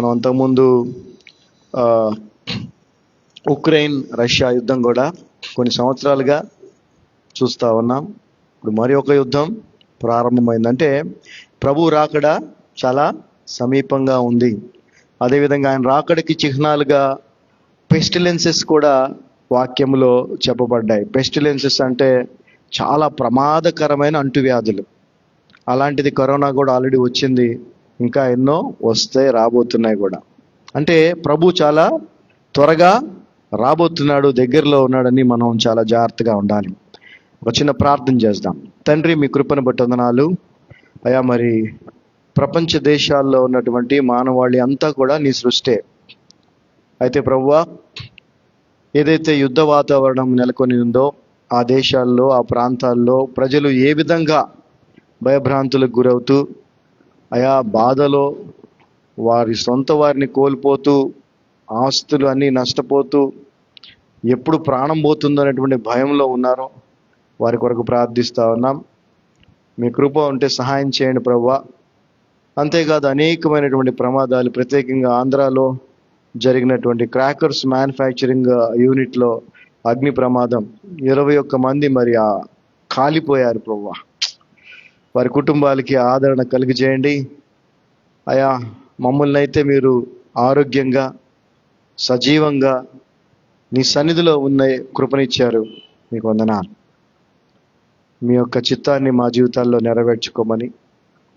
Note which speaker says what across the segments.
Speaker 1: మనం అంతకుముందు Ukraine Russia యుద్ధం కూడా కొన్ని సంవత్సరాలుగా చూస్తూ ఉన్నాం. ఇప్పుడు మరి ఒక యుద్ధం ప్రారంభమైందంటే ప్రభు రాకడ చాలా సమీపంగా ఉంది. అదేవిధంగా ఆయన రాకడికి చిహ్నాలుగా పెస్టిలెన్సెస్ కూడా వాక్యంలో చెప్పబడ్డాయి. పెస్టిలెన్సెస్ అంటే చాలా ప్రమాదకరమైన అంటువ్యాధులు. అలాంటిది కరోనా కూడా ఆల్రెడీ వచ్చింది, ఇంకా ఎన్నో వస్తాయి, రాబోతున్నాయి కూడా. అంటే ప్రభు చాలా త్వరగా రాబోతున్నాడు, దగ్గరలో ఉన్నాడని మనం చాలా జాగ్రత్తగా ఉండాలి. ఒక చిన్న ప్రార్థన చేద్దాం. తండ్రి, మీ కృపను బట్టి వందనాలు అయ్యా. మరి ప్రపంచ దేశాల్లో ఉన్నటువంటి మానవాళి అంతా కూడా నీ సృష్టే. అయితే ప్రభువా, ఏదైతే యుద్ధ వాతావరణం నెలకొని ఉందో ఆ దేశాల్లో, ఆ ప్రాంతాల్లో ప్రజలు ఏ విధంగా భయభ్రాంతులకు గురవుతూ అయా బాధలో వారి సొంత వారిని కోల్పోతూ, ఆస్తులు అన్నీ నష్టపోతూ, ఎప్పుడు ప్రాణం పోతుందో అనేటువంటి భయంలో ఉన్నారో వారి కొరకు ప్రార్థిస్తూ ఉన్నాం. మీ కృప ఉంటే సహాయం చేయండి ప్రభువా. అంతేకాదు అనేకమైనటువంటి ప్రమాదాలు, ప్రత్యేకంగా ఆంధ్రాలో జరిగినటువంటి క్రాకర్స్ మ్యానుఫ్యాక్చరింగ్ యూనిట్లో అగ్ని ప్రమాదం, 21 మంది మరి కాలిపోయారు ప్రభువా. వారి కుటుంబాలకి ఆదరణ కలిగజేయండి అయా. మమ్మల్ని అయితే మీరు ఆరోగ్యంగా సజీవంగా నీ సన్నిధిలో ఉన్న కృపనిచ్చారు, మీకు వందనాలు. మీ యొక్క చిత్తాన్ని మా జీవితాల్లో నెరవేర్చుకోమని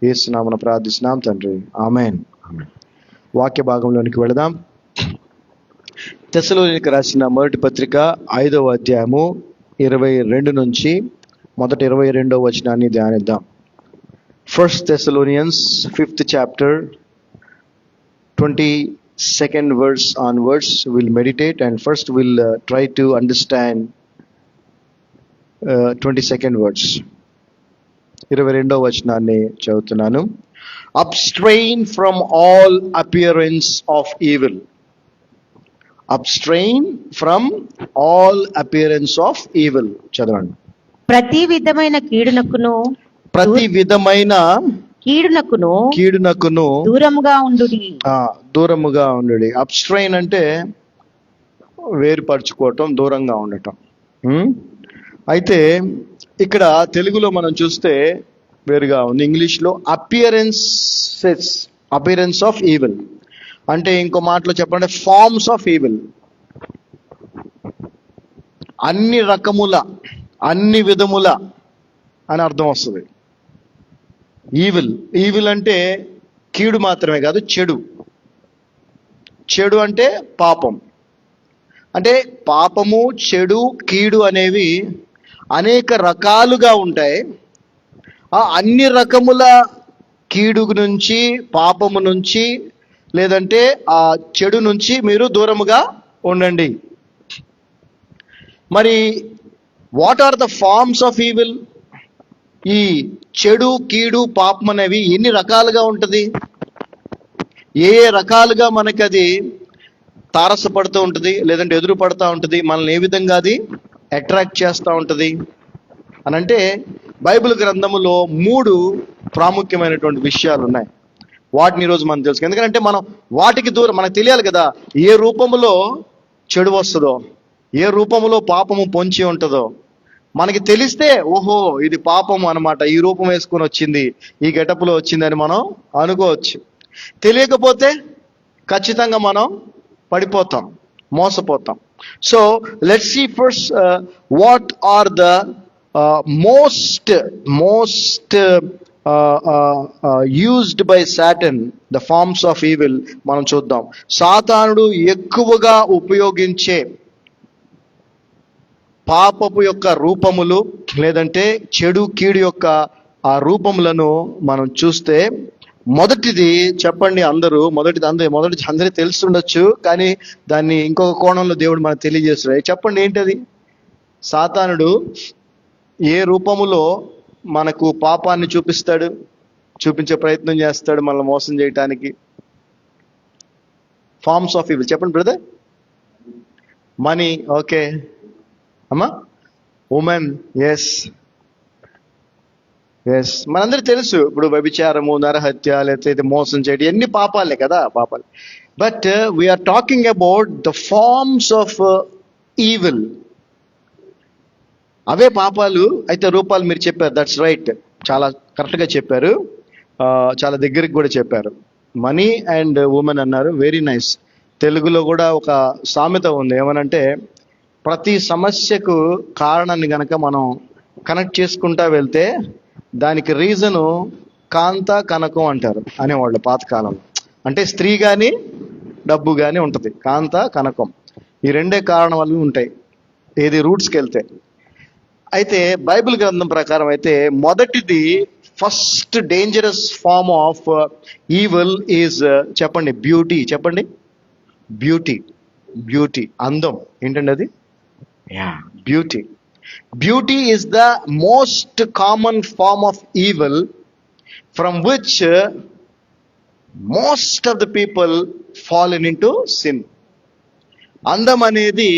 Speaker 1: యేసు నామమున ప్రార్థిస్తున్నాం తండ్రి, ఆమేన్. వాక్య భాగంలోనికి వెళదాం. తెస్సలోనికీయులకు రాసిన మొదటి పత్రిక 5వ అధ్యాయము 22 నుంచి మొదటి 22వ వచనాన్ని ధ్యానిద్దాం. 1 Thessalonians 5th chapter 22nd verse onwards we'll meditate, and first we'll try to understand 22nd verse. 22వ వచనాన్ని చదువుతున్నాను. Abstain from all appearance of evil. Abstain from all appearance of evil. చదవండి.
Speaker 2: ప్రతి విధమైన కీడునకును దూరముగా ఉండుడి.
Speaker 1: దూరముగా ఉండుడి. అబ్స్ట్రైన్ అంటే వేరుపరచుకోవటం, దూరంగా ఉండటం. అయితే ఇక్కడ తెలుగులో మనం చూస్తే వేరుగా ఉంది. ఇంగ్లీష్లో అపియరెన్స్ ఆఫ్ ఈవిల్ అంటే, ఇంకో మాటలో చెప్పండి, ఫార్మ్స్ ఆఫ్ ఈవిల్. అన్ని రకముల, అన్ని విధముల అని అర్థం వస్తుంది. ఈవిల్ అంటే కీడు మాత్రమే కాదు, చెడు. చెడు అంటే పాపం. అంటే పాపము, చెడు, కీడు అనేవి అనేక రకాలుగా ఉంటాయి. ఆ అన్ని రకముల కీడు నుంచి, పాపము నుంచి, లేదంటే ఆ చెడు నుంచి మీరు దూరముగా ఉండండి. మరి what are the forms of evil? ఈ చెడు, కీడు, పాపం అనేవి ఎన్ని రకాలుగా ఉంటుంది? ఏ రకాలుగా మనకి అది తారసపడుతూ ఉంటుంది, లేదంటే ఎదురు పడుతూ ఉంటుంది, మనల్ని ఏ విధంగా అది అట్రాక్ట్ చేస్తూ ఉంటుంది అని అంటే, బైబిల్ గ్రంథములో 3 ప్రాముఖ్యమైనటువంటి విషయాలు ఉన్నాయి. వాటిని ఈరోజు మనం తెలుసు. ఎందుకంటే మనం వాటికి దూరం, మనకు తెలియాలి కదా, ఏ రూపములో చెడు వస్తుందో, ఏ రూపములో పాపము పొంచి ఉంటుందో మనకి తెలిస్తే, ఓహో ఇది పాపము అనమాట, ఈ రూపం వేసుకొని వచ్చింది, ఈ గెటప్లో వచ్చిందని మనం అనుకోవచ్చు. తెలియకపోతే ఖచ్చితంగా మనం పడిపోతాం, మోసపోతాం. So let's see first what are the most used by Satan, the forms of evil మనం చూద్దాం. సాతానుడు ఎక్కువగా ఉపయోగించే పాపపు యొక్క రూపములు, లేదంటే చెడు, కీడు యొక్క ఆ రూపములను మనం చూస్తే, మొదటిది చెప్పండి అందరూ, మొదటిది అందరికీ తెలుసుండొచ్చు, కానీ దాన్ని ఇంకొక కోణంలో దేవుడు మనకు తెలియజేస్తున్నాడు. చెప్పండి ఏంటది? సాతానుడు ఏ రూపములో మనకు పాపాన్ని చూపించే ప్రయత్నం చేస్తాడు మనల్ని మోసం చేయటానికి? ఫార్మ్స్ ఆఫ్ ఈవిల్ చెప్పండి బ్రదర్. మనీ, ఓకే అమ్మా. Women, yes. ఎస్, మనందరికీ తెలుసు ఇప్పుడు వ్యభిచారము, నరహత్య, లేకపోతే మోసం చేయడం, ఎన్ని పాపాలే కదా, పాపాలు. But we're talking about the forms of evil. అవే పాపాలు అయితే రూపాలు మీరు చెప్పారు, దట్స్ రైట్, చాలా కరెక్ట్గా చెప్పారు. చాలా దగ్గరికి కూడా చెప్పారు. మనీ అండ్ ఉమెన్ అన్నారు, వెరీ నైస్. తెలుగులో కూడా ఒక సామెత ఉంది, ఏమనంటే ప్రతి సమస్యకు కారణాన్ని గనక మనం కనెక్ట్ చేసుకుంటా వెళ్తే దానికి రీజను కాంత కనకం అంటారు అనేవాళ్ళు పాతకాలంలో. అంటే స్త్రీ కానీ డబ్బు కానీ ఉంటుంది, కాంత కనకం, ఈ రెండే కారణం వల్ల ఉంటాయి ఏది రూట్స్కి వెళ్తే. అయితే బైబిల్ గ్రంథం ప్రకారం అయితే మొదటిది, first dangerous form of evil is, చెప్పండి, బ్యూటీ. చెప్పండి, బ్యూటీ. బ్యూటీ, అందం. ఏంటండి అది? Beauty. Beauty is the most common form of evil from which most of the people fallen into sin. అందం అనేది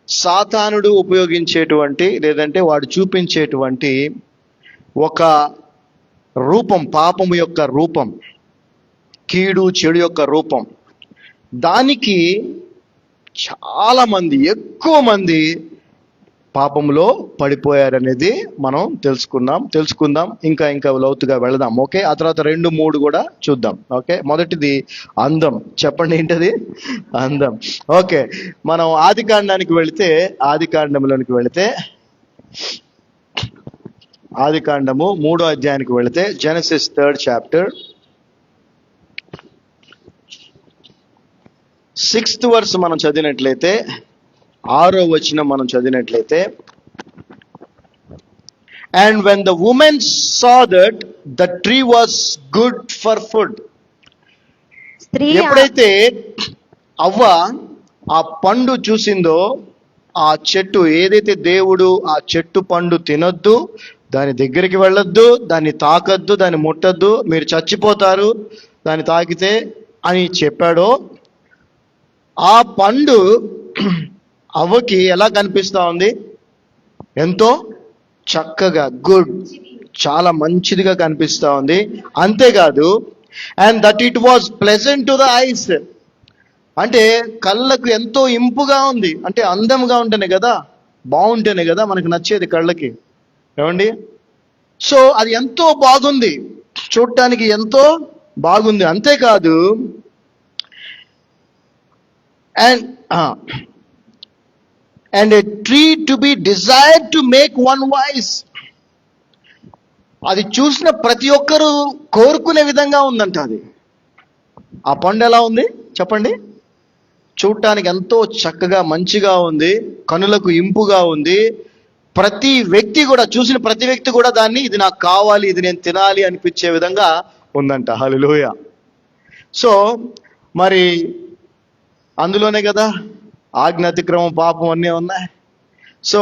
Speaker 1: సాతానుడు ఉపయోగించేటువంటి, లేదంటే వాడు చూపించేటువంటి ఒక రూపం, పాపము యొక్క రూపం, కీడు చెడు యొక్క రూపం. దానికి చాలా మంది, ఎక్కువ మంది పాపంలో పడిపోయారనేది మనం తెలుసుకుందాం. ఇంకా లోతుగా వెళదాం. ఓకే, ఆ తర్వాత 2, 3 కూడా చూద్దాం. ఓకే, మొదటిది అందం. చెప్పండి, ఏంటది? అందం. ఓకే, మనం ఆదికాండంలోనికి వెళితే ఆదికాండము 3వ అధ్యాయానికి వెళితే, Genesis 3rd chapter 6th verse మనం చదివినట్లయితే, 6వ వచనం మనం చదివినట్లయితే, and when the woman saw that the tree was good for food.
Speaker 2: స్త్రీ
Speaker 1: ఎప్పుడైతే అవ్వ ఆ పండు చూసిందో, ఆ చెట్టు ఏదైతే దేవుడు ఆ చెట్టు పండు తినొద్దు, దాని దగ్గరికి వెళ్ళొద్దు, దాన్ని తాకద్దు, దాన్ని ముట్టద్దు, మీరు చచ్చిపోతారు దాన్ని తాకితే అని చెప్పాడో, ఆ పండు అవ్వకి ఎలా కనిపిస్తా ఉంది? ఎంతో చక్కగా, గుడ్, చాలా మంచిదిగా కనిపిస్తా ఉంది. అంతేకాదు, and that it was pleasant to the ice. అంటే కళ్ళకు ఎంతో ఇంపుగా ఉంది. అంటే అందంగా ఉంటేనే కదా, బాగుంటేనే కదా మనకు నచ్చేది కళ్ళకి, ఏమండి? సో అది ఎంతో బాగుంది, చూడటానికి ఎంతో బాగుంది. అంతేకాదు, and a tree to be desired to make one wise. అది చూసిన ప్రతి ఒక్కరూ కోరుకునే విధంగా ఉందంట. అది ఆ పండు ఎలా ఉంది చెప్పండి? చూడటానికి ఎంతో చక్కగా మంచిగా ఉంది, కనులకు ఇంపుగా ఉంది. ప్రతి వ్యక్తి కూడా, చూసిన ప్రతి వ్యక్తి కూడా దాన్ని, ఇది నాకు కావాలి, ఇది నేను తినాలి అనిపించే విధంగా ఉందంట. హల్లెలూయా. సో మరి అందులోనే కదా ఆజ్ఞ అతిక్రమం, పాపం అన్నీ ఉన్నాయి. సో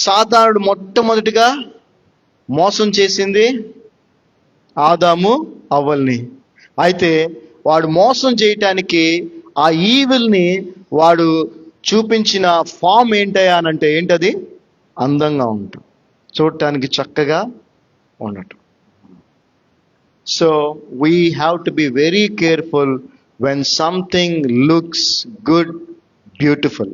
Speaker 1: సాతానుడు మొట్టమొదటిగా మోసం చేసింది ఆదాము అవ్వల్ని. అయితే వాడు మోసం చేయటానికి ఆ ఈవిల్ని వాడు చూపించిన ఫామ్ ఏంటయ్యా అనంటే, ఏంటది? అందంగా ఉండటం, చూడటానికి చక్కగా ఉండటం. So we have to be very careful when something looks good, beautiful.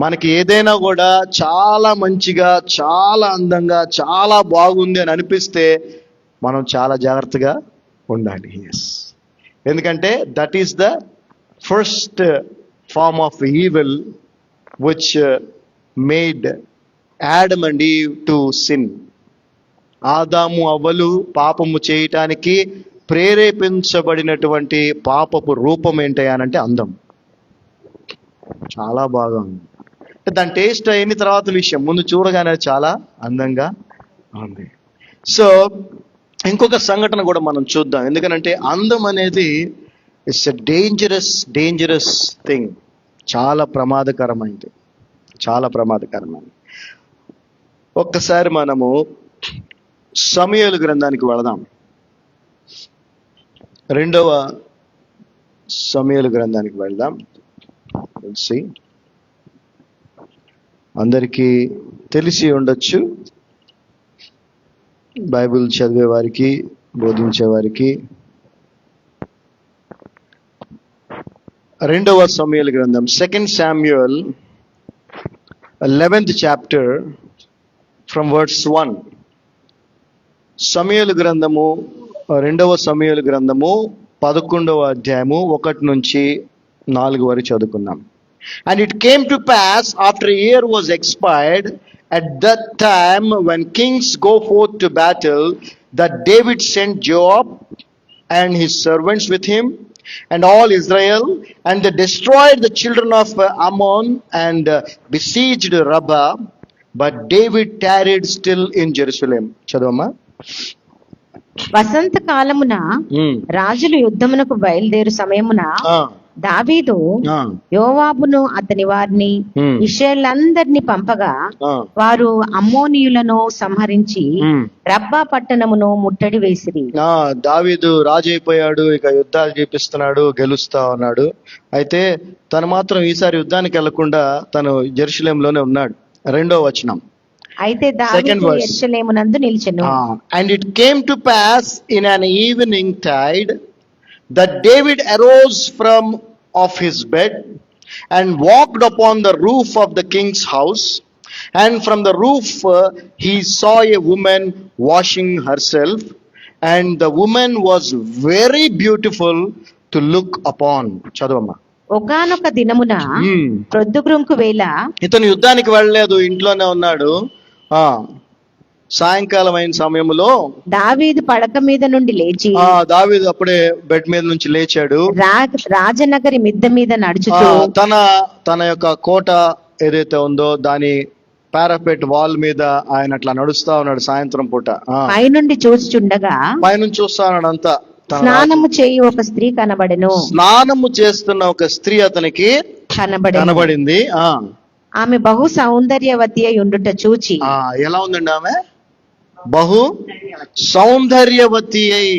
Speaker 1: మనకి ఏదైనా కూడా చాలా మంచిగా, చాలా అందంగా, చాలా బాగుంది అని అనిపిస్తే మనం చాలా జాగ్రత్తగా ఉండాలి. ఎస్, ఎందుకంటే that is the first form of evil which made Adam and Eve to sin. ఆదాము అవ్వలు పాపము చేయటానికి ప్రేరేపించబడినటువంటి పాపపు రూపం ఏంటంటే అందం. చాలా బాగా ఉంది. దాని టేస్ట్ అయిన తర్వాత విషయం, ముందు చూడగానే చాలా అందంగా ఉంది. సో ఇంకొక సంఘటన కూడా మనం చూద్దాం. ఎందుకనంటే అందం అనేది ఇట్స్ ఎ డేంజరస్ థింగ్. చాలా ప్రమాదకరమైనది, చాలా ప్రమాదకరమైనది. ఒక్కసారి మనము సమూయేలు గ్రంథానికి వెళదాం. 2వ సమూయేలు గ్రంథానికి వెళ్దాం. అందరికీ తెలిసి ఉండొచ్చు, బైబిల్ చదివే వారికి, బోధించే వారికి 2వ సమూయేలు గ్రంథం 2 Samuel 11th chapter from verse 1. సమూయేలు గ్రంథము 2వ సమూయేలు గ్రంథము 11వ అధ్యాయము 1 నుంచి 4 వరకు చదువుకుందాం. And it came to pass after a year was expired, at that time when kings go forth to battle, that David sent Joab and his servants with him and all Israel, and they destroyed the children of Ammon and besieged Rabbah, but David tarried still in Jerusalem. చదవమ్మా.
Speaker 2: వసంత కాలమున రాజులు యుద్ధమునకు బయలుదేరు సమయమున దావీదు యోవాబును అతని వారిని ఇశ్రాయేలులందరినీ పంపగా వారు అమ్మోనీయులను సంహరించి రబ్బా పట్టణమును ముట్టడి వేసిరి.
Speaker 1: దావీదు రాజు అయిపోయాడు, ఇక యుద్ధాలు చేపిస్తున్నాడు, గెలుస్తా ఉన్నాడు. అయితే తను మాత్రం ఈసారి యుద్ధానికి వెళ్లకుండా తను జెరూసలేంలోనే ఉన్నాడు. 2వ వచనం.
Speaker 2: అయితే దావీదు యెరూషలేమునందు నిలిచెను.
Speaker 1: And it came to pass in an evening tide that David arose from off his bed and walked upon the roof of the king's house, and from the roof he saw a woman washing herself, and the woman was very beautiful to look upon. చదవమ్మా.
Speaker 2: ఒకానొక దినమున ప్రొద్దుగుంకు వేళ,
Speaker 1: ఇతను యుద్ధానికి వెళ్ళలేదు, ఇంట్లోనే ఉన్నాడు. సాయంకాలం అయిన సమయంలో
Speaker 2: దావీదు పడక మీద నుండి లేచి,
Speaker 1: దావీదు అప్పుడే బెడ్ మీద నుంచి లేచాడు.
Speaker 2: రాజనగరి మిద్దె మీద నడుచుతూ
Speaker 1: తన యొక్క కోట ఏదైతే ఉందో దాని పారాపెట్ వాల్ మీద ఆయన అట్లా నడుస్తా ఉన్నాడు. సాయంత్రం పూట
Speaker 2: పైనుండి చూస్తుండగా,
Speaker 1: పైనుంచి చూస్తా ఉన్నాడు అంతా.
Speaker 2: స్నానము చేయి ఒక స్త్రీ కనబడెను.
Speaker 1: స్నానము చేస్తున్న ఒక స్త్రీ అతనికి కనబడింది.
Speaker 2: ఆమె బహు సౌందర్యవతి అయి ఉండుట చూచి,
Speaker 1: ఎలా ఉందండి ఆమె? బహు సౌందర్యవతి అయి,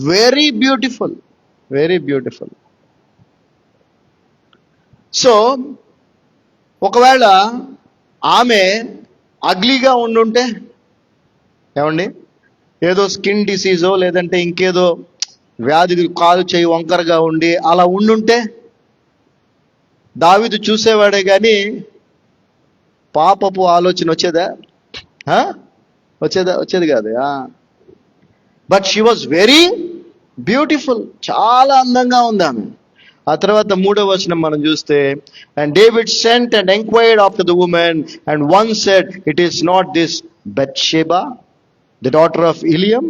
Speaker 1: very beautiful, very beautiful. So ఒకవేళ ఆమె అగ్లీగా ఉండుంటే ఏమండి, ఏదో స్కిన్ డిసీజో లేదంటే ఇంకేదో వ్యాధి, కాలు చేయి వంకరగా ఉండి అలా ఉండుంటే దావీదు చూసేవాడే గాని పాపపు ఆలోచన వచ్చేదా? వచ్చేది కాదు. But she was very beautiful, చాలా అందంగా ఉంది ఆమె. ఆ తర్వాత 3వ వచనం మనం చూస్తే, and David sent and enquired after the women and one said, it is not this Bathsheba the daughter of Eliam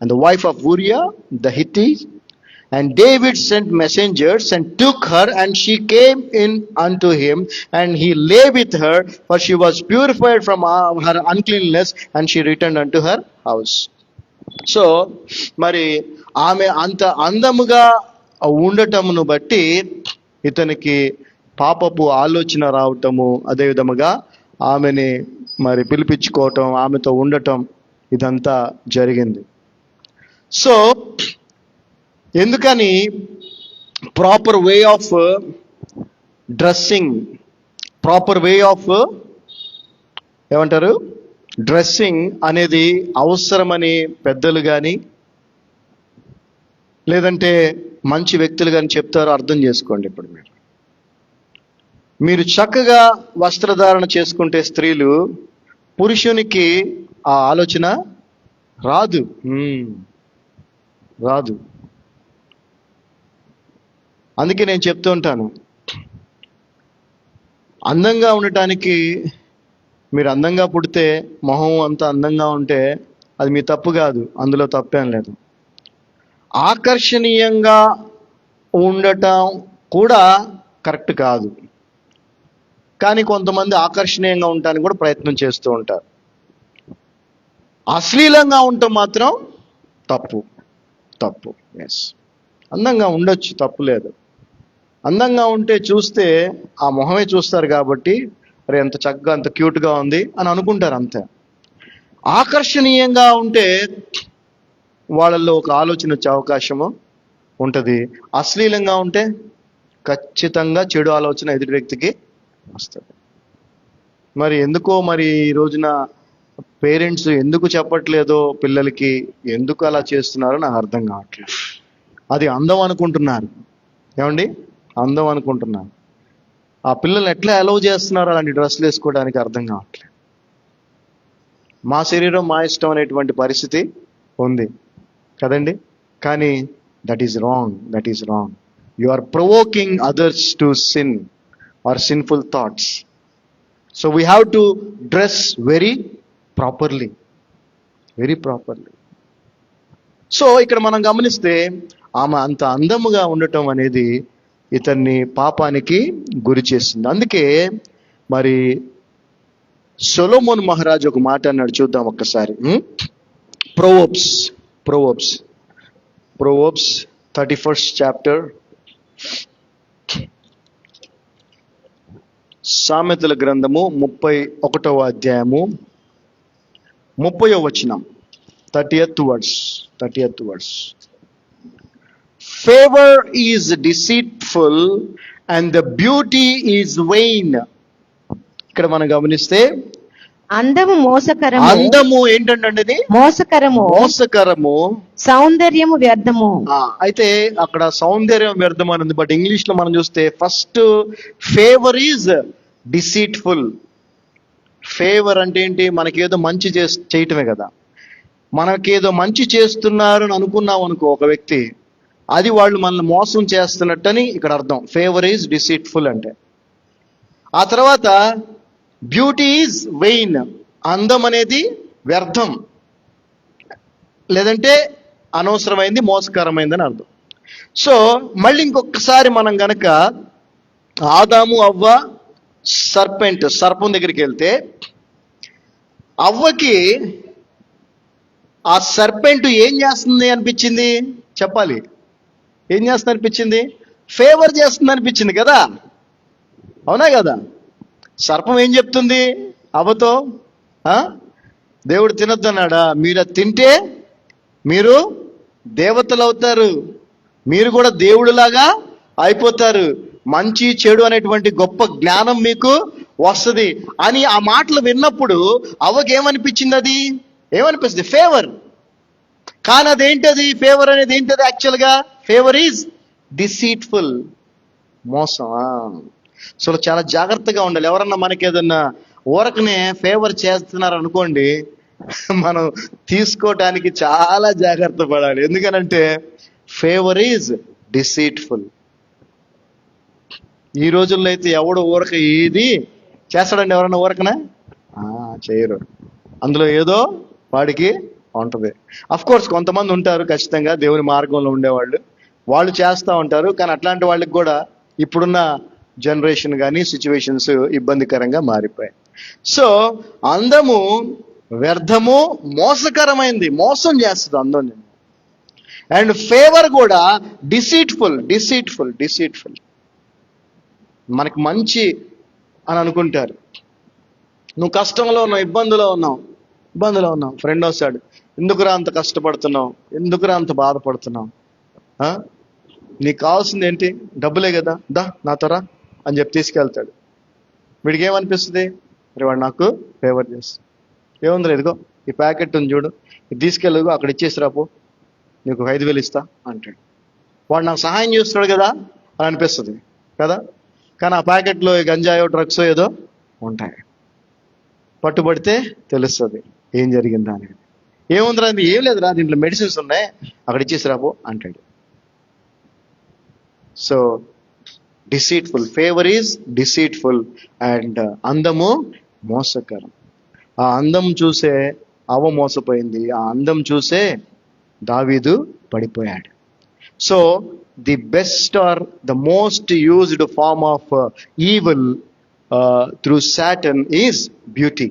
Speaker 1: and the wife of Uriah the Hittite? And David sent messengers and took her, and she came in unto him, and he lay with her, for she was purified from her uncleanness, and she returned unto her house. So మరి ఆమె అంత అందముగా ఉండటమును బట్టి ఇతనికి పాపపు ఆలోచన రావటము, అదే విధముగా ఆమెని మరి పిలిపించుకోవటం, ఆమెతో ఉండటం, ఇదంతా జరిగింది. సో ఎందుకని proper way of dressing, proper way of ఏమంటారు డ్రెస్సింగ్ అనేది అవసరమని పెద్దలు కానీ లేదంటే మంచి వ్యక్తులు కానీ చెప్తారో అర్థం చేసుకోండి. ఇప్పుడు మీరు చక్కగా వస్త్రధారణ చేసుకుంటే స్త్రీలు, పురుషునికి ఆ ఆలోచన రాదు. అందుకే నేను చెప్తూ ఉంటాను, అందంగా ఉండటానికి మీరు అందంగా పుడితే, మొహం అంతా అందంగా ఉంటే అది మీ తప్పు కాదు, అందులో తప్పేం లేదు. ఆకర్షణీయంగా ఉండటం కూడా కరెక్ట్ కాదు, కానీ కొంతమంది ఆకర్షణీయంగా ఉండటానికి కూడా ప్రయత్నం చేస్తూ ఉంటారు. అశ్లీలంగా ఉండటం మాత్రం తప్పు. ఎస్, అందంగా ఉండొచ్చు, తప్పు లేదు. అందంగా ఉంటే చూస్తే ఆ మొహమే చూస్తారు కాబట్టి, అరే ఎంత చక్కగా, అంత క్యూట్గా ఉంది అని అనుకుంటారు అంతే. ఆకర్షణీయంగా ఉంటే వాళ్ళల్లో ఒక ఆలోచన వచ్చే అవకాశము ఉంటుంది. అశ్లీలంగా ఉంటే ఖచ్చితంగా చెడు ఆలోచన ఎదుటి వ్యక్తికి వస్తుంది. మరి ఎందుకో మరి ఈ రోజున పేరెంట్స్ ఎందుకు చెప్పట్లేదో పిల్లలకి, ఎందుకు అలా చేస్తున్నారో నాకు అర్థం కావట్లేదు. అది అందం అనుకుంటున్నారు. ఏమండి? అందం అనుకుంటున్నారు. ఆ పిల్లల్ని ఎట్లా అలౌ చేస్తున్నారు అలాంటి డ్రెస్సులు వేసుకోవడానికి అర్థం కావట్లేదు. మా శరీరం మా ఇష్టం అనేటువంటి పరిస్థితి ఉంది కదండి. కానీ that is wrong, that is wrong. You are provoking others to sin or sinful thoughts. So we have to dress very properly, very properly. So ఇక్కడ మనం గమనిస్తే ఆమె అంత అందముగా ఉండటం అనేది ఇతన్ని పాపానికి గురి చేసింది. అందుకే మరి సొలొమోన్ మహారాజు ఒక మాట అన్నాడు, చూద్దాం ఒక్కసారి. ప్రొవర్బ్స్ 31st చాప్టర్, సామెతల గ్రంథము 31వ అధ్యాయము 30వ వచనం, 30th verse. Favor is deceitful and the beauty is vain. ఇక్కడ మనం గమనిస్తే
Speaker 2: అందము మోసకరము,
Speaker 1: అందము ఏంటంటే ఇది మోసకరము,
Speaker 2: సౌందర్యము వ్యర్థము.
Speaker 1: అయితే అక్కడ సౌందర్యం వ్యర్థం అని ఉంది. బట్ ఇంగ్లీష్ లో మనం చూస్తే first favour is deceitful. Favour అంటే ఏంటి? మనకేదో మంచి చేయటమే కదా. మనకేదో మంచి చేస్తున్నారు అని అనుకున్నాం అనుకో ఒక వ్యక్తి, అది వాళ్ళు మనల్ని మోసం చేస్తున్నట్టని ఇక్కడ అర్థం. ఫేవర్ ఈజ్ డిసీట్ఫుల్ అంటే. ఆ తర్వాత బ్యూటీ ఈజ్ వెయిన్, అందం అనేది వ్యర్థం, లేదంటే అనవసరమైంది, మోసకరమైందని అర్థం. సో మళ్ళీ ఇంకొకసారి మనం గనక ఆదాము అవ్వ సర్పం దగ్గరికి వెళ్తే, అవ్వకి ఆ సర్పెంట్ ఏం చేస్తుంది అనిపించింది? చెప్పాలి. ఏం చేస్తుంది అనిపించింది? ఫేవర్ చేస్తుంది అనిపించింది కదా. అవునా కదా? సర్పం ఏం చెప్తుంది అవ్వతో? దేవుడు తినొద్దన్నాడా? మీరు అది తింటే మీరు దేవతలు అవుతారు, మీరు కూడా దేవుడిలాగా అయిపోతారు, మంచి చెడు అనేటువంటి గొప్ప జ్ఞానం మీకు వస్తుంది అని ఆ మాటలు విన్నప్పుడు అవ్వకి ఏమనిపించింది? అది ఏమనిపిస్తుంది? ఫేవర్. కానీ అదేంటది? ఫేవర్ అనేది ఏంటది? యాక్చువల్గా ఫేవర్ ఈజ్ డిసీట్ఫుల్, మోసం. సో చాలా జాగ్రత్తగా ఉండాలి. ఎవరన్నా మనకి ఏదన్నా ఊరకనే ఫేవర్ చేస్తున్నారు అనుకోండి, మనం తీసుకోవటానికి చాలా జాగ్రత్త పడాలి. ఎందుకనంటే ఫేవర్ ఈజ్ డిసీట్ఫుల్. ఈ రోజుల్లో అయితే ఎవడు ఊరక ఏది చేస్తాడండి? ఎవరన్నా ఊరకనా? చేయరు. అందులో ఏదో వాడికి ఉంటుంది. అఫ్ కోర్స్ కొంతమంది ఉంటారు ఖచ్చితంగా దేవుని మార్గంలో ఉండేవాళ్ళు, వాళ్ళు చేస్తూ ఉంటారు. కానీ అట్లాంటి వాళ్ళకి కూడా ఇప్పుడున్న జనరేషన్ కానీ సిచ్యువేషన్స్ ఇబ్బందికరంగా మారిపోయాయి. సో అందము వ్యర్థము, మోసకరమైంది, మోసం చేస్తుంది అందం. అండ్ ఫేవర్ కూడా డిసీట్ఫుల్. మనకి మంచి అని అనుకుంటారు. నువ్వు కష్టంలో ఉన్నావు, ఇబ్బందిలో ఉన్నావు, ఫ్రెండ్ వస్తాడు, ఎందుకురా అంత కష్టపడుతున్నావు, ఎందుకురా అంత బాధపడుతున్నావు, నీకు కావాల్సింది ఏంటి? డబ్బులే కదా, దా నాతోరా అని చెప్పి తీసుకెళ్తాడు. వీడికి ఏమనిపిస్తుంది? మరి వాడు నాకు ఫేవర్ చేస్తాడు. ఏముందిరా, ఇదిగో ఈ ప్యాకెట్ ఉంది చూడు, ఇది తీసుకెళ్ళు, అక్కడ ఇచ్చేసి రాపో, నీకు 5,000 ఇస్తా అంటాడు. వాడు నాకు సహాయం చేస్తున్నాడు కదా అని అనిపిస్తుంది కదా. కానీ ఆ ప్యాకెట్లో గంజాయో డ్రగ్స్ ఏదో ఉంటాయి. పట్టుబడితే తెలుస్తుంది ఏం జరిగిందా అనేది. ఏముందిరా, ఏం లేదురా, దీంట్లో మెడిసిన్స్ ఉన్నాయి, అక్కడ ఇచ్చేసి రాపో అంటాడు. So deceitful, favour is deceitful and అందము మోసకరం. ఆ అందం చూసే అవ్వ మోసపోయింది, ఆ అందం చూసే దావీదు పడిపోయాడు. So the best or the most used form of evil through Satan is beauty.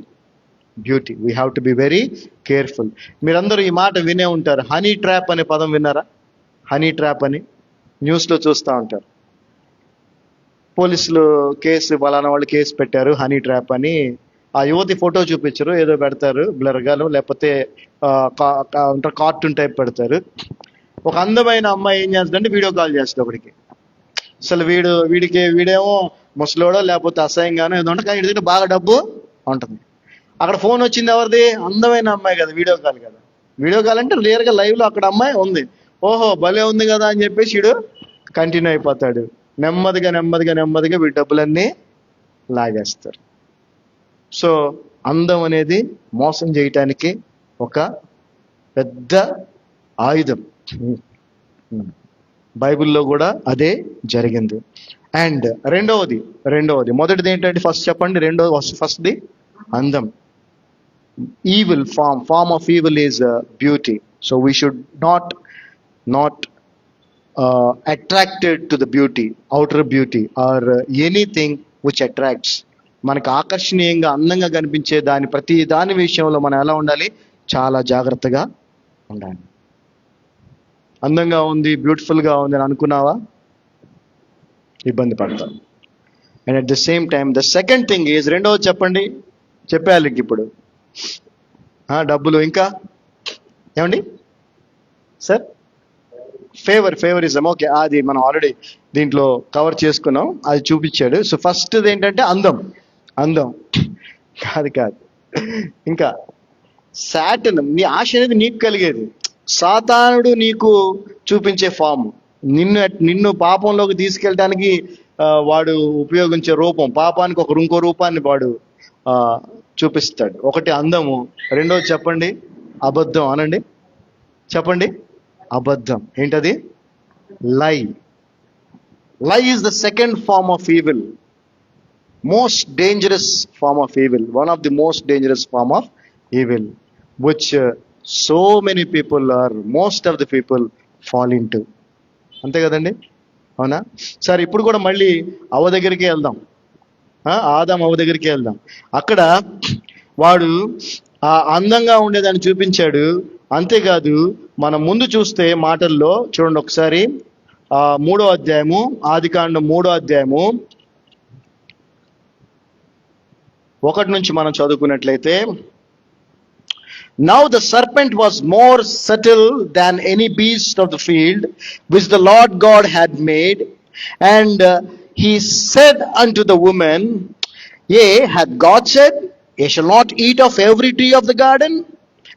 Speaker 1: We have to be very careful. మీరందరూ ఈ మాట వినే ఉంటారు. హనీ ట్రాప్ అనే పదం విన్నారా? హనీ ట్రాప్ అని న్యూస్లో చూస్తూ ఉంటారు. పోలీసులు ఫలానా వాళ్ళు కేసు పెట్టారు హనీ ట్రాప్ అని. ఆ యువతి ఫోటో చూపించరు, ఏదో పెడతారు బ్లర్గాను, లేకపోతే కార్టూన్ టైప్ పెడతారు. ఒక అందమైన అమ్మాయి ఏం చేస్తుందంటే వీడియో కాల్ చేస్తుంది ఒకడికి. అసలు వీడేమో ముసలోడో లేకపోతే అసహ్యంగానో ఏదో ఉంటుంది, కానీ వీడి దగ్గర బాగా డబ్బు ఉంటుంది. అక్కడ ఫోన్ వచ్చింది ఎవరిది? అందమైన అమ్మాయి కదా, వీడియో కాల్ కదా. వీడియో కాల్ అంటే రియల్గా లైవ్లో అక్కడ అమ్మాయి ఉంది. ఓహో భలే ఉంది కదా అని చెప్పేసి వీడు కంటిన్యూ అయిపోతాడు. నెమ్మదిగా వీడి డబ్బులన్నీ లాగేస్తారు. సో అందం అనేది మోసం చేయటానికి ఒక పెద్ద ఆయుధం. బైబిల్లో కూడా అదే జరిగింది. అండ్ రెండవది మొదటిది ఏంటంటే ఫస్ట్ చెప్పండి. ఫస్ట్ది అందం. Evil form of evil is beauty. So we should not attracted to the beauty, outer beauty or anything which attracts. మనకు ఆకర్షణీయంగా అందంగా కనిపించే ప్రతి దాని విషయంలో మనం ఎలా ఉండాలి? చాలా జాగ్రత్తగా ఉండాలి. అందంగా ఉంది, బ్యూటిఫుల్గా ఉంది అని అనుకున్నావా ఇబ్బంది పడతాం. And at the same time the second thing is, రెండవది చెప్పండి, చెప్పేయాలి ఇప్పుడు. డబ్బులు. ఇంకా ఏమండి సార్? ఫేవరిజం. ఓకే, అది మనం ఆల్రెడీ దీంట్లో కవర్ చేసుకున్నాం, అది చూపించాడు. సో ఫస్ట్ ఏంటంటే అందం కాదు. ఇంకా సాటన్, నీ ఆశ అనేది నీకు కలిగేది. సాతానుడు నీకు చూపించే ఫామ్, నిన్ను పాపంలోకి తీసుకెళ్ళడానికి వాడు ఉపయోగించే రూపం, పాపానికి ఇంకో రూపాన్ని వాడు చూపిస్తాడు. ఒకటి అందము, రెండోది చెప్పండి అబద్ధం. అనండి, చెప్పండి అబద్ధం. ఏంటది? Lie is the second form of evil, most dangerous form of evil, one of the most dangerous form of evil which so many people are most of the people fall into. అంతే కదండి, అవునా? సరే, ఇప్పుడు కూడా మళ్ళీ అవ్వ దగ్గరికి వెళ్దాం. ఆదాం అవ్వ దగ్గరికి వెళ్దాం. అక్కడ వాడు అందంగా ఉండేదాన్ని చూపించాడు. అంతేకాదు, మనం ముందు చూస్తే మాటల్లో చూడండి ఒకసారి, 3వ అధ్యాయము, ఆదికాండం 3వ అధ్యాయము 1 నుంచి మనం చదువుకున్నట్లయితే, Now the serpent was more subtle than any beast of the field which the Lord God had made, and he said unto the woman, Yea, hath God said, Ye shall not eat of every tree of the garden?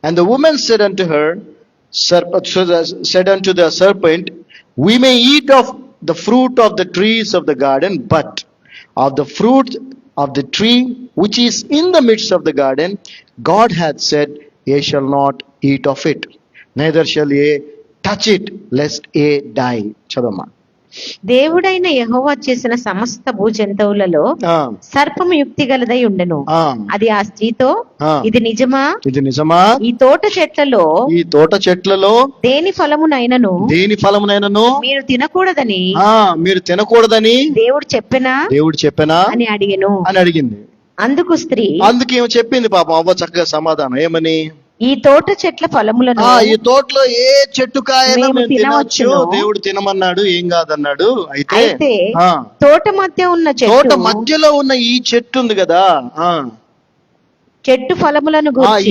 Speaker 1: And the woman said unto the serpent, We may eat of the fruit of the trees of the garden, but of the fruit of the tree which is in the midst of the garden, God hath said, Ye shall not eat of it, neither shall ye touch it, lest ye die. చదవమ్మా.
Speaker 2: దేవుడైన యెహోవా చేసిన సమస్త భూజంతువులలో సర్పము యుక్తి గలదై ఉండెను. అది ఆ స్త్రీతో, ఇది నిజమా? ఈ తోట చెట్లలో దేని ఫలమునైనను మీరు తినకూడదని దేవుడు చెప్పెనా అని
Speaker 1: అడిగింది.
Speaker 2: అందుకు స్త్రీ,
Speaker 1: అందుకేమో చెప్పింది పాపం అవ్వ చక్కగా సమాధానం. ఏమని?
Speaker 2: ఈ తోట చెట్ల ఫలములను,
Speaker 1: ఈ తోటలో ఏ చెట్టు కాయైనా మేము తినవచ్చు, దేవుడు తినమన్నాడు, ఏం కాదన్నాడు. అయితే
Speaker 2: తోట మధ్యలో ఉన్న
Speaker 1: ఈ చెట్టు ఉంది కదా,
Speaker 2: చెట్టు ఫలములను గూర్చి,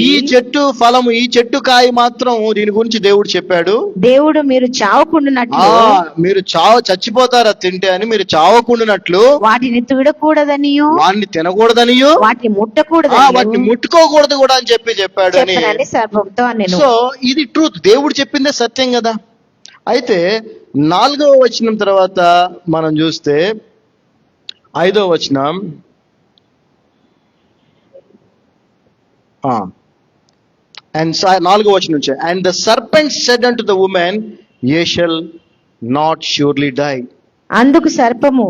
Speaker 1: ఈ చెట్టు కాయ మాత్రం దీని గురించి దేవుడు చెప్పాడు.
Speaker 2: దేవుడు మీరు చావకుండానట్లు,
Speaker 1: మీరు చచ్చిపోతారా తింటే అని, మీరు చావకుండానట్లు
Speaker 2: వాటిని చూడకూడదనియు,
Speaker 1: వాటిని తినకూడదనియు,
Speaker 2: వాటిని
Speaker 1: ముట్టుకోకూడదు కూడా అని చెప్పాడు అని
Speaker 2: సర్పంతో అన్నెను.
Speaker 1: సో ఇది ట్రూత్, దేవుడు చెప్పిందే సత్యం కదా. అయితే 4వ వచనం తర్వాత మనం చూస్తే 5వ వచనం, and 4వ వచనం నుంచి, and the serpent said unto the woman, Ye shall not surely die.
Speaker 2: అందుకు సర్పము,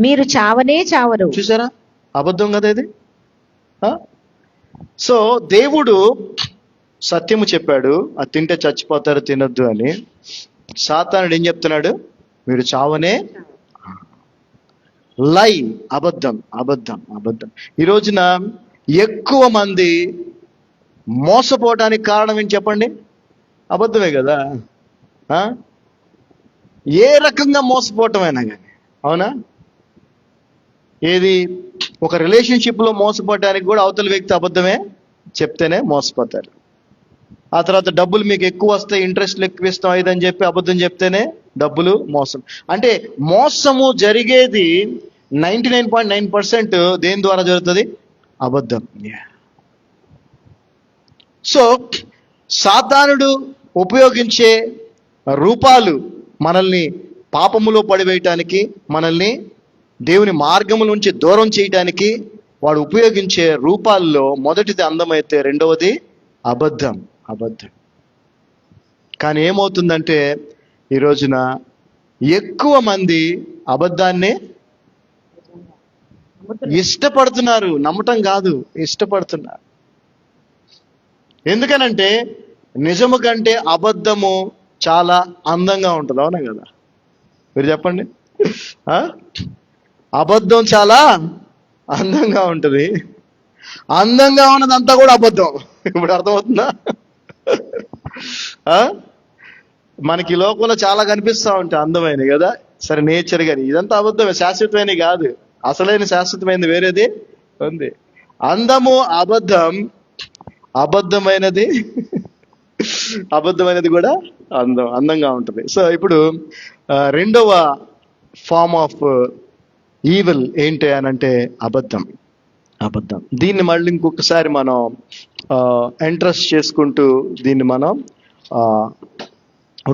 Speaker 2: మీరు చావరు.
Speaker 1: చూసారా, అబద్ధం కదా ఇది. సో దేవుడు సత్యము చెప్పాడు, అది తింటే చచ్చిపోతారు, తినొద్దు అని. సాతానుడు ఏం చెప్తున్నాడు? మీరు చావనే. లై, అబద్ధం. ఈ రోజున ఎక్కువ మంది మోసపోవడానికి కారణం ఏంటి చెప్పండి? అబద్ధమే కదా. ఏ రకంగా మోసపోవటమైనా కానీ, అవునా? ఏది, ఒక రిలేషన్షిప్లో మోసపోవటానికి కూడా అవతల వ్యక్తి అబద్ధమే చెప్తేనే మోసపోతారు. ఆ తర్వాత డబ్బులు మీకు ఎక్కువ వస్తాయి, ఇంట్రెస్ట్లు ఎక్కువ ఇస్తాం ఇదని చెప్పి అబద్ధం చెప్తేనే డబ్బులు మోసం. అంటే మోసము జరిగేది 99.9% దేని ద్వారా జరుగుతుంది? అబద్ధం. సో సాతానుడు ఉపయోగించే రూపాలు మనల్ని పాపములో పడివేయటానికి, మనల్ని దేవుని మార్గము నుంచి దూరం చేయటానికి వాడు ఉపయోగించే రూపాల్లో మొదటిది అందమైతే రెండవది అబద్ధం. కానీ ఏమవుతుందంటే ఈ రోజున ఎక్కువ మంది అబద్ధాన్ని ఇష్టపడుతున్నారు. నమ్మటం కాదు, ఇష్టపడుతున్నారు. ఎందుకనంటే నిజము కంటే అబద్ధము చాలా అందంగా ఉంటుంది. అవునా కదా? మీరు చెప్పండి. అబద్ధం చాలా అందంగా ఉంటుంది. అందంగా ఉన్నదంతా కూడా అబద్ధం. ఇప్పుడు అర్థమవుతుందా? మనకి లోకంలో చాలా కనిపిస్తూ ఉంటాయి అందమైనవి కదా, సరే నేచర్ కానీ ఇదంతా అబద్ధమే, శాశ్వతమైన కాదు. అసలైన శాశ్వతమైనది వేరేది ఉంది. అందము అబద్ధం, అబద్ధమైనది కూడా అందంగా ఉంటుంది. సో ఇప్పుడు రెండవ ఫార్మ్ ఆఫ్ ఈవిల్ ఏంటి అని అంటే అబద్ధం. దీన్ని మళ్ళీ ఇంకొకసారి మనం ఇంట్రెస్ట్ చేసుకుంటూ దీన్ని మనం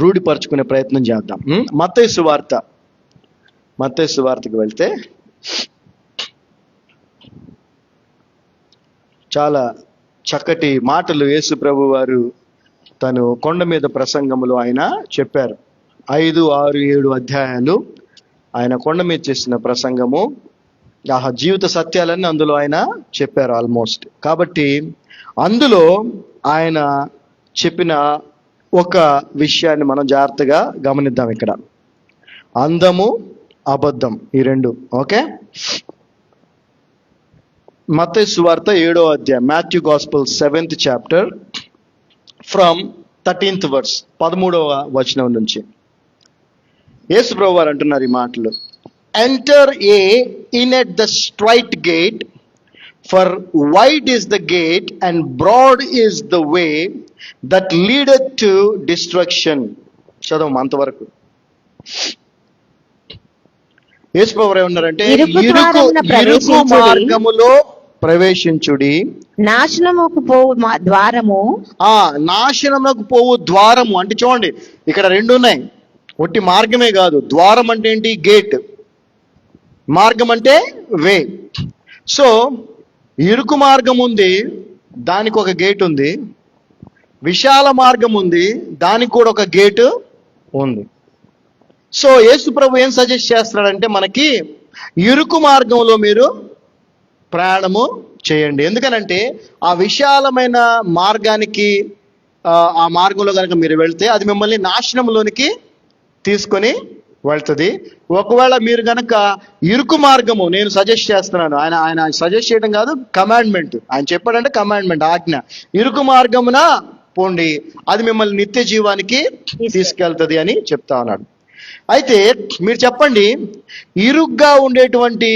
Speaker 1: రూఢిపరచుకునే ప్రయత్నం చేద్దాం. మత్తయి సువార్తకి వెళ్తే చాలా చక్కటి మాటలు యేసు ప్రభు వారు తను కొండ మీద ప్రసంగములో ఆయన చెప్పారు. 5, 6, 7 అధ్యాయాలు ఆయన కొండ మీద చేసిన ప్రసంగము, జీవిత సత్యాలన్నీ అందులో ఆయన చెప్పారు ఆల్మోస్ట్. కాబట్టి అందులో ఆయన చెప్పిన ఒక విషయాన్ని మనం జాగ్రత్తగా గమనిద్దాం. ఇక్కడ అందము, అబద్ధం ఈ రెండు. ఓకే, మత్తయి సువార్త 7వ అధ్యాయం, Matthew gospel 7th chapter from 13th verse, 13వ వచనం నుంచి యేసు ప్రభువు వారు అంటున్నారు ఈ మాటలు. Enter in at the strait gate, for wide is the gate and broad is the way that leaded to destruction. చదవం అంతవరకు. యేసు ప్రభువు ఏమన్నారంటే, ఇరుకు మార్గములో ప్రవేశించుడి,
Speaker 2: నాశనముకు పోవు ద్వారము.
Speaker 1: నాశనముకు పోవు ద్వారము అంటే చూడండి, ఇక్కడ రెండు ఉన్నాయి. ఒట్టి మార్గమే కాదు, ద్వారం అంటే ఏంటి? గేట్. మార్గం అంటే వే. సో ఇరుకు మార్గం ఉంది, దానికి ఒక గేట్ ఉంది. విశాల మార్గం ఉంది, దానికి కూడా ఒక గేటు ఉంది. సో యేసు ప్రభు ఏం సజెస్ట్ చేస్తున్నాడంటే మనకి ఇరుకు మార్గంలో మీరు ప్రయాణము చేయండి. ఎందుకనంటే ఆ విశాలమైన మార్గానికి, ఆ మార్గంలో కనుక మీరు వెళ్తే అది మిమ్మల్ని నాశనంలోనికి తీసుకొని వెళ్తుంది. ఒకవేళ మీరు కనుక ఇరుకు మార్గము, నేను సజెస్ట్ చేస్తున్నాను, ఆయన సజెస్ట్ చేయడం కాదు, కమాండ్మెంట్. ఆయన చెప్పాడంటే కమాండ్మెంట్, ఆజ్ఞ. ఇరుకు మార్గమున పోండి, అది మిమ్మల్ని నిత్య జీవానికి తీసుకెళ్తుంది అని చెప్తా ఉన్నాడు. అయితే మీరు చెప్పండి, ఇరుగ్గా ఉండేటువంటి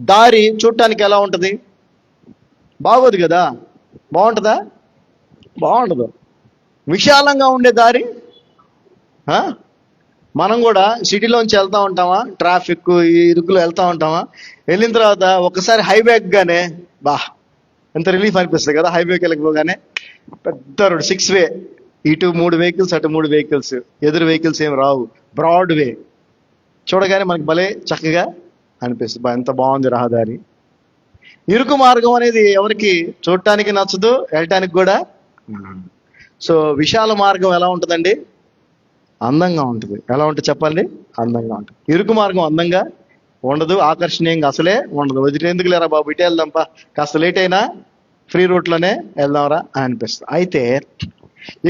Speaker 1: దారి చూడటానికి ఎలా ఉంటుంది? బాగోదు కదా? బాగుంటుందా? బాగుండదు. విశాలంగా ఉండే దారి, మనం కూడా సిటీలోంచి వెళ్తూ ఉంటామా, ట్రాఫిక్ ఇరుకులో వెళ్తూ ఉంటామా, వెళ్ళిన తర్వాత ఒకసారి హైవే ఎక్కగానే ఎంత రిలీఫ్ అనిపిస్తుంది కదా. హైవేకి వెళ్ళకపోగానే పెద్ద రోడ్, 6 way, ఇటు 3 vehicles, అటు 3 vehicles, ఎదురు వెహికల్స్ ఏం రావు, బ్రాడ్ వే. చూడగానే మనకి భలే చక్కగా అనిపిస్తుంది, ఎంత బాగుంది రహదారి. ఇరుకు మార్గం అనేది ఎవరికి చూడటానికి నచ్చదు, వెళ్ళటానికి కూడా. సో విశాల మార్గం ఎలా ఉంటుందండి? అందంగా ఉంటుంది. ఎలా ఉంటుంది చెప్పండి? అందంగా ఉంటుంది. ఇరుకు మార్గం అందంగా ఉండదు, ఆకర్షణీయంగా అసలే ఉండదు. వదిలేందుకు లేరా బాబు, ఇటే వెళ్దాంపా, కాస్త లేట్ అయినా ఫ్రీ రూట్లోనే వెళ్దాంరా అని అనిపిస్తుంది. అయితే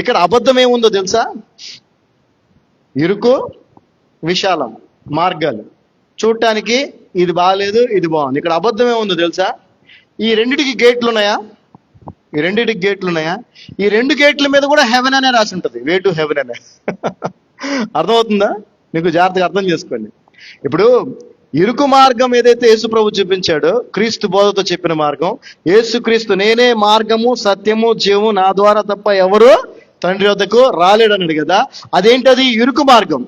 Speaker 1: ఇక్కడ అబద్ధం ఏముందో తెలుసా? ఇరుకు, విశాలం మార్గాలు చూడటానికి ఇది బాగాలేదు, ఇది బాగుంది. ఇక్కడ అబద్ధం ఏముందో తెలుసా? ఈ రెండిటికి గేట్లు ఉన్నాయా? ఈ రెండు గేట్ల మీద కూడా హెవెన్ అనే రాసి ఉంటుంది, వే టు హెవెన్ అనే. అర్థమవుతుందా? మీకు జాగ్రత్తగా అర్థం చేసుకోండి. ఇప్పుడు ఇరుకు మార్గం ఏదైతే యేసు ప్రభు చూపించాడో, క్రీస్తు బోధతో చెప్పిన మార్గం, యేసుక్రీస్తు నేనే మార్గము, సత్యము, జీవము, నా ద్వారా తప్ప ఎవరు తండ్రి వద్దకు రాలేడన్నాడు కదా. అదేంటది? ఇరుకు మార్గం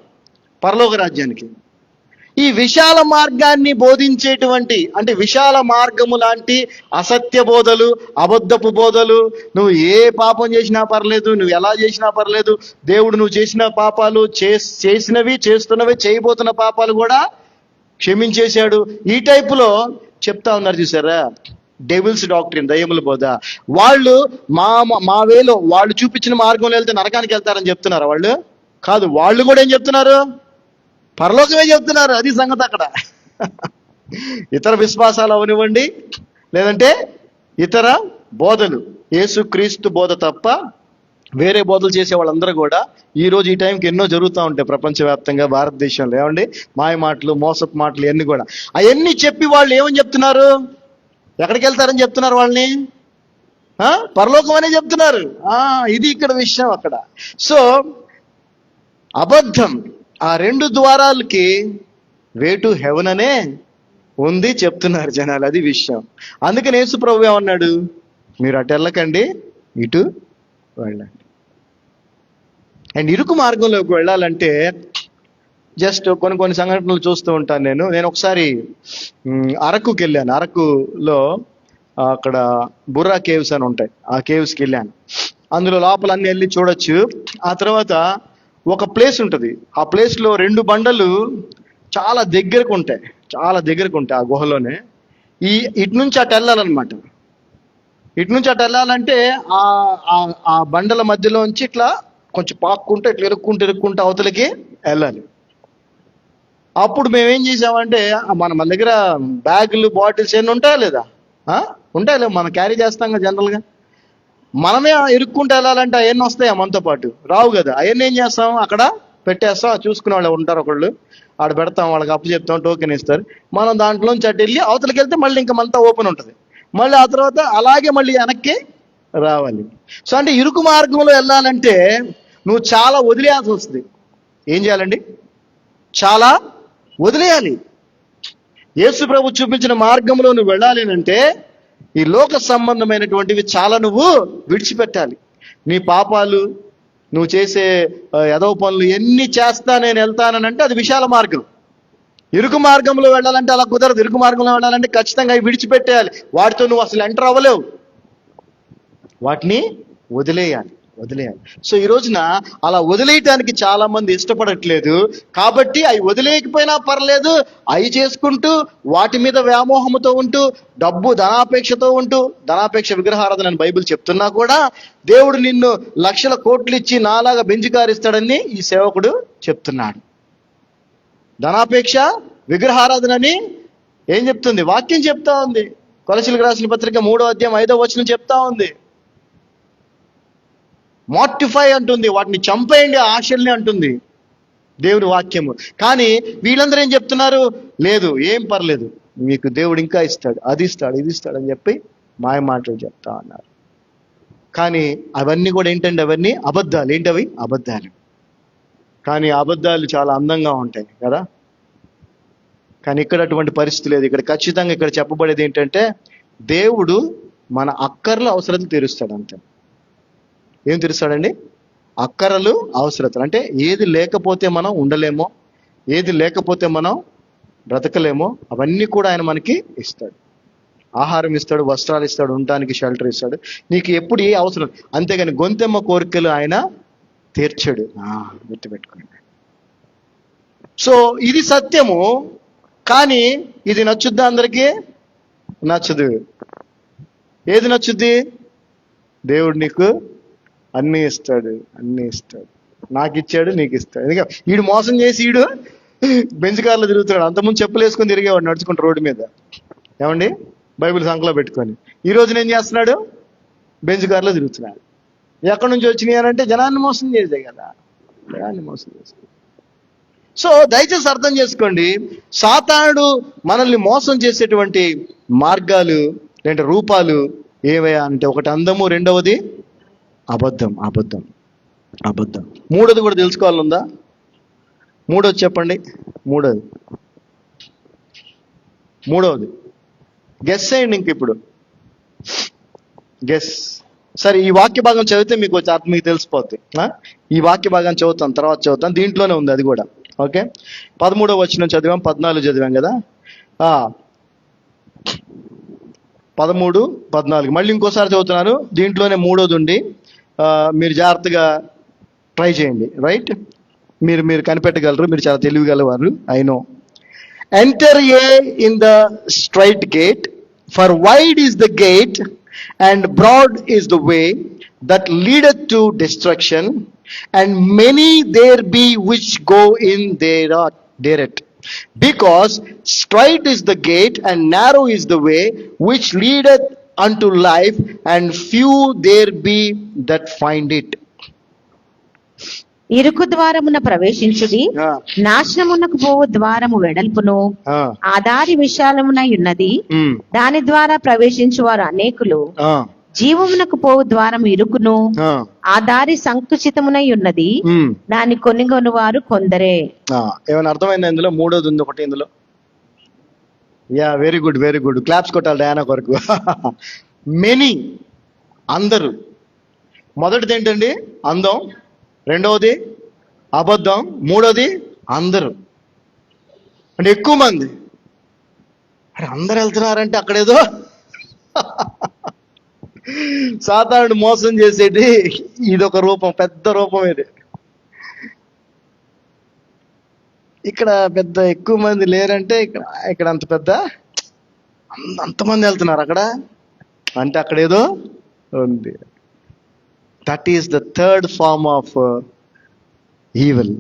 Speaker 1: పరలోక రాజ్యానికి. ఈ విశాల మార్గాన్ని బోధించేటువంటి, అంటే విశాల మార్గము లాంటి అసత్య బోధలు, అబద్ధపు బోధలు, నువ్వు ఏ పాపం చేసినా పర్లేదు, నువ్వు ఎలా చేసినా పర్లేదు, దేవుడు నువ్వు చేసిన పాపాలు, చేసినవి, చేస్తున్నవి, చేయబోతున్న పాపాలు కూడా క్షమించేశాడు, ఈ టైపులో చెప్తా ఉన్నారు చూసారా, డెవిల్స్ డాక్ట్రిన్, దయ్యముల బోధ. వాళ్ళు మా వేలో, వాళ్ళు చూపించిన మార్గంలో వెళ్తే నరకానికి వెళ్తారని చెప్తున్నారు వాళ్ళు కాదు. వాళ్ళు కూడా ఏం చెప్తున్నారు? పరలోకమే చెప్తున్నారు. అది సంగతి అక్కడ. ఇతర విశ్వాసాలు అవనివ్వండి, లేదంటే ఇతర బోధలు, యేసుక్రీస్తు బోధ తప్ప వేరే బోధలు చేసే వాళ్ళందరూ కూడా ఈ టైంకి ఎన్నో జరుగుతూ ఉంటాయి ప్రపంచవ్యాప్తంగా, భారతదేశంలో. ఏమండి, మాయ మాటలు, మోసపు మాటలు, ఇవన్నీ కూడా. అవన్నీ చెప్పి వాళ్ళు ఏమని చెప్తున్నారు? ఎక్కడికి వెళ్తారని చెప్తున్నారు వాళ్ళని? పరలోకం అనే చెప్తున్నారు. ఇది ఇక్కడ విషయం అక్కడ. సో అబద్ధం, ఆ రెండు ద్వారాలకి వే టు హెవెన్ అనే ఉంది చెప్తున్నారు జనాలు. అది విషయం. అందుకని యేసు ప్రభు ఏమన్నాడు? మీరు అటు వెళ్ళకండి, ఇటు వెళ్ళండి. అండ్ ఇరుకు మార్గంలోకి వెళ్ళాలంటే జస్ట్ కొన్ని సంఘటనలు చూస్తూ ఉంటాను నేను ఒకసారి అరకుకి వెళ్ళాను. అరకులో అక్కడ బుర్రా కేవ్స్ అని ఉంటాయి, ఆ కేవ్స్కి వెళ్ళాను. అందులో లోపల అన్ని వెళ్ళి చూడొచ్చు. ఆ తర్వాత ఒక ప్లేస్ ఉంటుంది, ఆ ప్లేస్లో 2 బండలు చాలా దగ్గరకు ఉంటాయి, ఆ గుహలోనే. ఇటు నుంచి అటు వెళ్ళాలన్నమాట. ఇటు నుంచి అటు వెళ్ళాలంటే ఆ బండల మధ్యలోంచి ఇట్లా కొంచెం పాక్కుంటే ఇట్లా ఇరుక్కుంటూ అవతలకి వెళ్ళాలి. అప్పుడు మేమేం చేసామంటే, మన దగ్గర బ్యాగులు, బాటిల్స్ ఏమి ఉంటాయా లేదా? ఉంటాయి లేవు, మనం క్యారీ చేస్తాం కదా జనరల్గా. మనమే ఇరుక్కుంటూ వెళ్ళాలంటే అవన్నీ వస్తాయా మనతో పాటు? రావు కదా. అవన్నీ ఏం చేస్తాం, అక్కడ పెట్టేస్తాం. చూసుకునే వాళ్ళు ఉంటారు, ఒకళ్ళు ఆడ పెడతాం, వాళ్ళకి అప్పు చెప్తాం, టోకెన్ ఇస్తారు. మనం దాంట్లోంచి అటు వెళ్ళి అవతలకి వెళ్తే మళ్ళీ ఇంకా మనతో ఓపెన్ ఉంటుంది. మళ్ళీ ఆ తర్వాత అలాగే మళ్ళీ వెనక్కి రావాలి. సో అంటే ఇరుకు మార్గంలో వెళ్ళాలంటే నువ్వు చాలా వదిలేయాల్సి వస్తుంది. ఏం చేయాలండి? చాలా వదిలేయాలి. యేసు ప్రభు చూపించిన మార్గంలో నువ్వు వెళ్ళాలి అంటే ఈ లోక సంబంధమైనటువంటివి చాలా నువ్వు విడిచిపెట్టాలి. నీ పాపాలు, నువ్వు చేసే ఎదవ పనులు ఎన్ని చేస్తా నేను వెళ్తానంటే అది విశాల మార్గం. ఇరుకు మార్గంలో వెళ్ళాలంటే అలా కుదరదు. ఇరుకు మార్గంలో వెళ్ళాలంటే ఖచ్చితంగా అవి విడిచిపెట్టేయాలి. వాటితో నువ్వు అసలు ఎంటర్ అవ్వలేవు. వాటిని వదిలేయాలి. సో ఈ రోజున అలా వదిలేయటానికి చాలా మంది ఇష్టపడట్లేదు. కాబట్టి అవి వదిలేయకపోయినా పర్లేదు, అవి చేసుకుంటూ వాటి మీద వ్యామోహంతో ఉంటూ, ధనాపేక్షతో ఉంటూ, ధనాపేక్ష విగ్రహారాధన అని బైబిల్ చెప్తున్నా కూడా దేవుడు నిన్ను లక్షల కోట్లు ఇచ్చి నాలాగా బెంచ్ కారు ఇస్తాడని ఈ సేవకుడు చెప్తున్నాడు. ధనాపేక్ష విగ్రహారాధనని ఏం చెప్తుంది? వాక్యం చెప్తా ఉంది. కొలసీలకు రాసిన పత్రిక 3వ అధ్యాయం 5వ వచనం చెప్తా ఉంది. మార్టిఫై అంటుంది, వాటిని చంపేయండి ఆశల్ని అంటుంది దేవుని వాక్యము. కానీ వీళ్ళందరూ ఏం చెప్తున్నారు? లేదు, ఏం పర్లేదు, మీకు దేవుడు ఇంకా ఇస్తాడు, అది ఇస్తాడు, ఇది ఇస్తాడు అని చెప్పి మాయ మాటలు చెప్తా అన్నారు. కానీ అవన్నీ కూడా ఏంటంటే అవన్నీ అబద్ధాలు. ఏంటవి? అబద్ధాలు. కానీ అబద్ధాలు చాలా అందంగా ఉంటాయి కదా. కానీ ఇక్కడ అటువంటి పరిస్థితి లేదు. ఇక్కడ ఖచ్చితంగా ఇక్కడ చెప్పబడేది ఏంటంటే దేవుడు మన అక్కర్ల అవసరతలు తీరుస్తాడు అంతే. ఏం తీరుస్తాడండి? అక్కరలు, అవసరతలు. అంటే ఏది లేకపోతే మనం ఉండలేమో, ఏది లేకపోతే మనం బ్రతకలేమో అవన్నీ కూడా ఆయన మనకి ఇస్తాడు. ఆహారం ఇస్తాడు, వస్త్రాలు ఇస్తాడు, ఉండటానికి షెల్టర్ ఇస్తాడు. నీకు ఎప్పుడు ఏ అవసరం, అంతేగాని గొంతెమ్మ కోరికలు ఆయన తీర్చాడు. గుర్తుపెట్టుకోండి. సో ఇది సత్యము. కానీ ఇది నచ్చుద్దా? అందరికీ నచ్చదు. ఏది నచ్చుద్ది? దేవుడు నీకు అన్నీ ఇస్తాడు. నాకు ఇచ్చాడు, నీకు ఇస్తాడు. ఎందుకంటే వీడు మోసం చేసి వీడు బెంచ్ కార్లో తిరుగుతున్నాడు. అంతకుముందు చెప్పులు వేసుకొని తిరిగేవాడు నడుచుకుంటూ రోడ్డు మీద. ఏమండి? బైబిల్ సంకలో పెట్టుకొని. ఈ రోజున ఏం చేస్తున్నాడు? బెంచ్ కార్లో తిరుగుతున్నాడు. ఎక్కడి నుంచి వచ్చినాయి అని అంటే జనాన్ని మోసం చేసే కదా, జనాన్ని మోసం చేసే. సో దయచేసి అర్థం చేసుకోండి, సాతానుడు మనల్ని మోసం చేసేటువంటి మార్గాలు లేదంటే రూపాలు ఏవయా అంటే, ఒకటి అందము, రెండవది అబద్ధం. మూడోది కూడా తెలుసుకోవాలందా? మూడోది చెప్పండి. మూడవది గెస్ చేయండి. ఇంక ఇప్పుడు గెస్. సరే, ఈ వాక్య భాగం చదివితే మీకు తెలిసిపోద్ది. ఈ వాక్య భాగం చదువుతాను, తర్వాత చదువుతాను. దీంట్లోనే ఉంది అది కూడా. ఓకే, 13వ వచనం చదివాం, 14 చదివాం కదా. 13, 14 మళ్ళీ ఇంకోసారి చదువుతున్నాను. దీంట్లోనే 3వది ఉండి మీరు జాగ్రత్తగా ట్రై చేయండి. రైట్, మీరు కనిపెట్టగలరు, మీరు చాలా తెలివిగలవారు, I know. Enter ye in the strait gate, for wide is the gate and broad is the way that leadeth to destruction, and many there be which go in thereat. Because straight is the gate and narrow is the way which leadeth unto life, and few there be that find it.
Speaker 2: ఇరుకు ద్వారమున ప్రవేశించుడి, నాశనమునకు పోవు ద్వారము వెడల్పును, ఆ దారి విశాలమునై ఉన్నది, దాని ద్వారా ప్రవేశించు వారు అనేకులు. జీవమునకు పోవు ద్వారము ఇరుకును, ఆ దారి సంకుచితమునై ఉన్నది, దాని కొనుగొను వారు కొందరే.
Speaker 1: ఏమైనా అర్థమైందా? ఇందులో 3వది ఉంది ఒకటి ఇందులో. Yeah, very good, very good. Claps కొట్టాలి డయానా కొరకు. మెనీ, అందరూ. మొదటిది ఏంటండి? అందం. 2వది అబద్ధం. 3వది అందరూ, అంటే ఎక్కువ మంది. అంటే అందరు వెళ్తున్నారంటే అక్కడేదో సాతానుడు మోసం చేసేది ఇదొక రూపం, పెద్ద రూపం ఇది. ఇక్కడ పెద్ద ఎక్కువ మంది లేరంటే ఇక్కడ అంత పెద్ద అంతమంది వెళ్తున్నారు అక్కడ అంటే అక్కడేదో ఉంది. That is the third form of evil.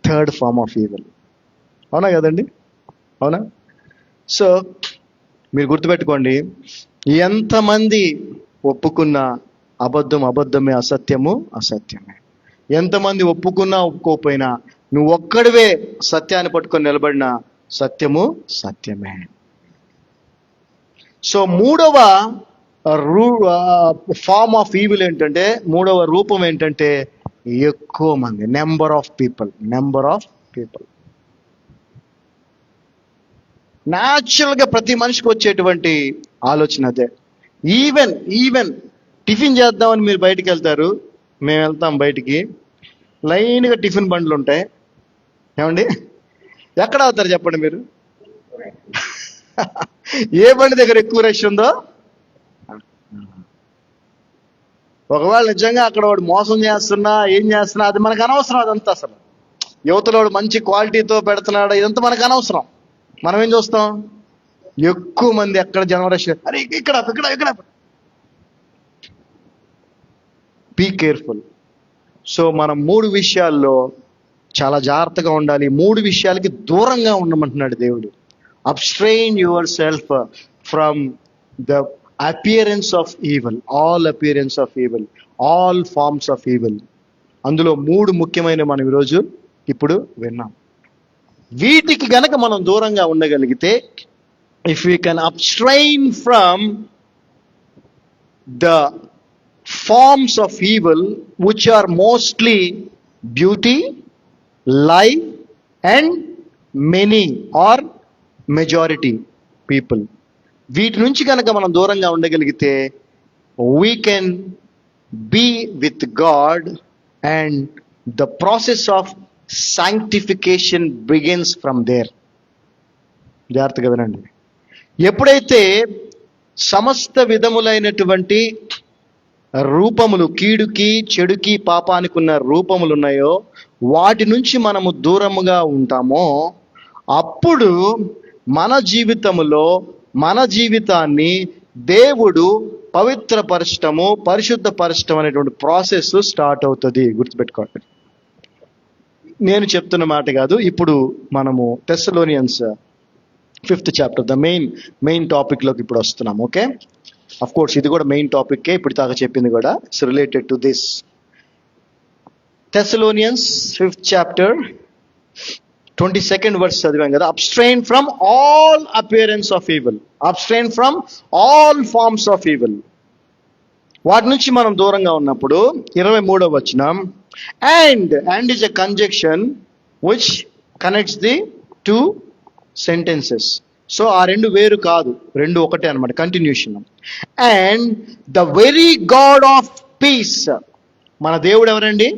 Speaker 1: Third form of evil. అవునా కదండి? అవునా? సో మీరు గుర్తుపెట్టుకోండి, ఎంతమంది ఒప్పుకున్న అబద్ధమే, అసత్యము అసత్యమే. ఎంతమంది ఒప్పుకున్నా ఒప్పుకోకపోయినా నువ్వు ఒక్కడివే సత్యాన్ని పట్టుకొని నిలబడిన సత్యము సత్యమే. సో 3వ ఫార్మ్ ఆఫ్ ఈవిల్ ఏంటంటే, 3వ రూపం ఏంటంటే ఎక్కువ మంది, నెంబర్ ఆఫ్ పీపుల్. న్యాచురల్ గా ప్రతి మనిషికి వచ్చేటువంటి ఆలోచన అదే. ఈవెన్ టిఫిన్ చేద్దామని మీరు బయటికి వెళ్తారు, మేము వెళ్తాం బయటికి, లైన్గా టిఫిన్ బండ్లు ఉంటాయి. ఏమండి, ఎక్కడ అవుతారు చెప్పండి మీరు? ఏ బండి దగ్గర ఎక్కువ రష్ ఉందో. ఒకవేళ నిజంగా అక్కడ వాడు మోసం చేస్తున్నా ఏం చేస్తున్నా అది మనకు అనవసరం. అదంతా అసలు యువతలో మంచి క్వాలిటీతో పెడుతున్నాడు, ఇదంతా మనకు అనవసరం. మనం ఏం చూస్తాం? ఎక్కువ మంది ఎక్కడ జనం రష్, అరే ఇక్కడ. Be careful. సో మనం 3 విషయాల్లో చాలా జాగ్రత్తగా ఉండాలి. 3 విషయాలకి దూరంగా ఉండమంటున్నాడు దేవుడు. Abstain yourself from the appearance of evil, all appearance of evil, all forms of evil. అందులో 3 ముఖ్యమైన మనం ఈరోజు ఇప్పుడు విన్నాం. వీటికి గనక మనం దూరంగా ఉండగలిగితే, if we can abstain from the forms of evil which are mostly beauty, lie and many or majority people, వీటి నుంచి కనుక మనం దూరంగా ఉండగలిగితే we can be with God and the process of sanctification begins from there. జాగ్రత్తగా వినండి. ఎప్పుడైతే సమస్త విధములైనటువంటి రూపములు, కీడుకి చెడుకి పాపానికి ఉన్న రూపములు ఉన్నాయో వాటి నుంచి మనము దూరముగా ఉంటామో, అప్పుడు మన జీవితములో మన జీవితాన్ని దేవుడు పవిత్రపరచటము, పరిశుద్ధపరచటం అనేటువంటి ప్రాసెస్ స్టార్ట్ అవుతుంది. గుర్తుపెట్టుకోండి, నేను చెప్తున్న మాట కాదు. ఇప్పుడు మనము Thessalonians 5th chapter, the main topic లోకి ఇప్పుడు వస్తున్నాం. ఓకే, అఫ్ కోర్స్ ఇది కూడా మెయిన్ టాపిక్కే, ఇప్పుడు దాకా చెప్పింది కూడా it's related to this. Thessalonians 5th chapter 22nd verse చదివాం కదా. Abstain from all appearance of evil, abstain from all forms of evil. వాటి నుంచి మనం దూరంగా ఉన్నప్పుడు 23వ వచనం, and is a conjunction which connects the 2 sentences. So ఆ 2 వేరు కాదు, 2 ఒకటే అనమాట, continuation. And the very God of peace. మన దేవుడు ఎవరండి?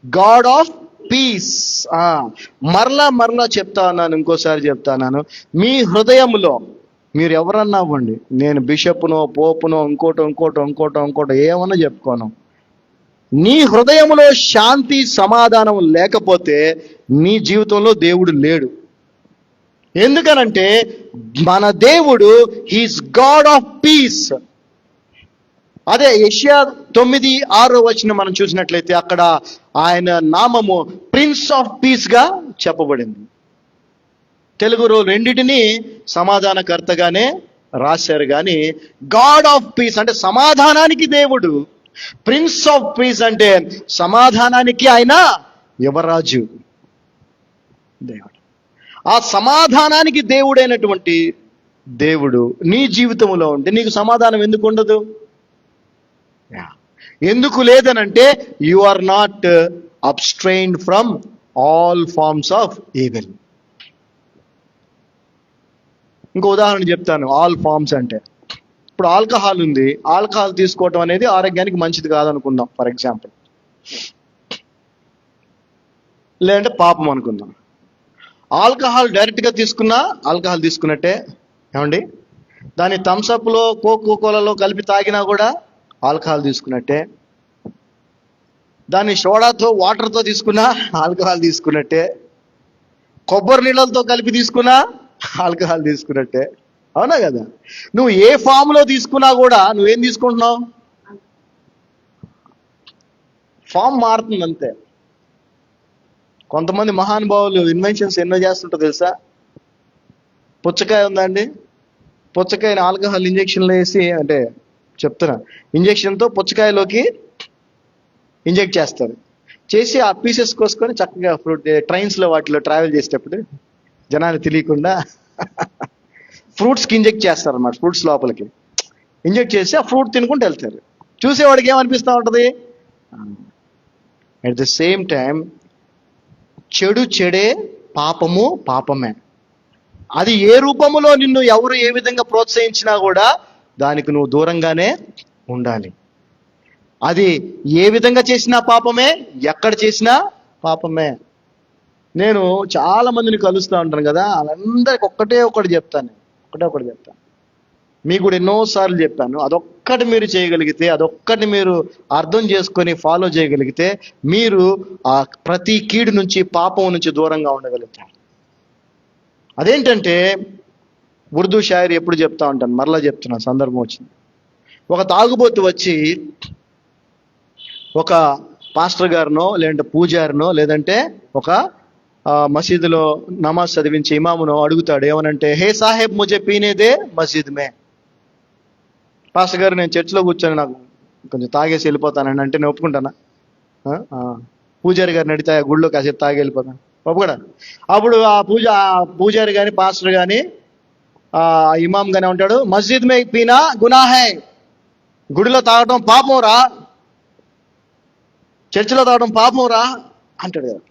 Speaker 1: God of peace. మరలా చెప్తా ఉన్నాను, ఇంకోసారి చెప్తాను. మీ హృదయంలో మీరు ఎవరన్నా అవ్వండి, నేను బిషప్నో పోపునో ఇంకోటో ఏమన్నా చెప్పుకోను, నీ హృదయంలో శాంతి సమాధానం లేకపోతే నీ జీవితంలో దేవుడు లేడు. ఎందుకనంటే మన దేవుడు హీస్ గాడ్ ఆఫ్ పీస్. అదే యెషయా 9:6 మనం చూసినట్లయితే అక్కడ ఆయన నామము ప్రిన్స్ ఆఫ్ పీస్ గా చెప్పబడింది. తెలుగులో రెండిటిని సమాధానకర్తగానే రాశారు, కానీ గాడ్ ఆఫ్ పీస్ అంటే సమాధానానికి దేవుడు, ప్రిన్స్ ఆఫ్ పీస్ అంటే సమాధానానికి ఆయన యువరాజు దేవుడు. ఆ సమాధానానికి దేవుడైనటువంటి దేవుడు నీ జీవితంలో ఉంటే నీకు సమాధానం ఎందుకు ఉండదు? ఎందుకు లేదనంటే you are not abstained from all forms of evil. ఇంకో ఉదాహరణ చెప్తాను. ఆల్ ఫార్మ్స్ అంటే ఇప్పుడు ఆల్కహాల్ ఉంది, ఆల్కహాల్ తీసుకోవటం అనేది ఆరోగ్యానికి మంచిది కాదనుకుందాం ఫర్ ఎగ్జాంపుల్, లేదంటే పాపం అనుకుందాం. ఆల్కహాల్ డైరెక్ట్గా తీసుకున్నా ఆల్కహాల్ తీసుకున్నట్టే ఏమండి, దాని థమ్సప్లో కోకోకోలలో కలిపి తాగినా కూడా ఆల్కహాల్ తీసుకున్నట్టే, దాన్ని సోడాతో వాటర్తో తీసుకున్నా ఆల్కహాల్ తీసుకున్నట్టే, కొబ్బరి నీళ్ళతో కలిపి తీసుకున్నా ఆల్కహాల్ తీసుకున్నట్టే. అవునా కదా? నువ్వు ఏ ఫామ్లో తీసుకున్నా కూడా నువ్వేం తీసుకుంటున్నావు? ఫామ్ మారుతుంది అంతే. కొంతమంది మహానుభావులు ఇన్వెన్షన్స్ ఎన్నో చేస్తుంటారు తెలుసా? పుచ్చకాయ ఉందండి, పుచ్చకాయని ఆల్కహాల్ ఇంజెక్షన్లు వేసి, అంటే చెప్తున్నా, ఇంజెక్షన్తో పుచ్చకాయలోకి ఇంజెక్ట్ చేస్తారు, చేసి ఆ పీసెస్ కోసుకొని చక్కగా ఫ్రూట్ ట్రైన్స్లో వాటిలో ట్రావెల్ చేసేటప్పుడు జనాలు తెలియకుండా ఫ్రూట్స్కి ఇంజెక్ట్ చేస్తారు అన్నమాట. ఫ్రూట్స్ లోపలికి ఇంజెక్ట్ చేసి ఆ ఫ్రూట్ తినుకుంటూ వెళ్తారు. చూసేవాడికి ఏమనిపిస్తూ ఉంటుంది? అట్ ద సేమ్ టైం చెడు చెడే, పాపము పాపమే. అది ఏ రూపములో నిన్ను ఎవరు ఏ విధంగా ప్రోత్సహించినా కూడా దానికి నువ్వు దూరంగానే ఉండాలి. అది ఏ విధంగా చేసినా పాపమే, ఎక్కడ చేసినా పాపమే. నేను చాలా మందిని కలుస్తూ ఉంటాను కదా, వాళ్ళందరికి ఒకటే ఒకటి చెప్తాను. మీకు కూడా ఎన్నోసార్లు చెప్పాను, అదొక్కటి మీరు చేయగలిగితే, అదొక్కటి మీరు అర్థం చేసుకొని ఫాలో చేయగలిగితే మీరు ఆ ప్రతి కీడు నుంచి, పాపం నుంచి దూరంగా ఉండగలుగుతారు. అదేంటంటే ఉర్దూ షాయరీ ఎప్పుడు చెప్తా ఉంటాను, మరలా చెప్తున్నా, సందర్భం వచ్చింది. ఒక తాగుబోతు వచ్చి ఒక పాస్టర్ గారినో లేదంటే పూజారినో లేదంటే ఒక మసీదులో నమాజ్ చదివించే ఇమామునో అడుగుతాడు, ఏమనంటే, హే సాహెబ్ ముజే పీనేదే మసీద్ మే. పాస్టర్ గారు నేను చర్చిలో కూర్చొని నాకు కొంచెం తాగేసి వెళ్ళిపోతానండి అంటే నేను ఒప్పుకుంటానా? పూజారి గారిని అడిగితే గుడిలో కాసేపు తాగి వెళ్ళిపోతాను, ఒప్పుకోడా? అప్పుడు ఆ పూజారి కానీ పాస్టర్ కానీ ఇమాం గానే ఉంటాడు, మస్జిద్ మే పీనా గునా హై, గుడిలో తాగటం పాపం రా, చర్చిలో తాగడం పాపం రా అంటాడు కదా.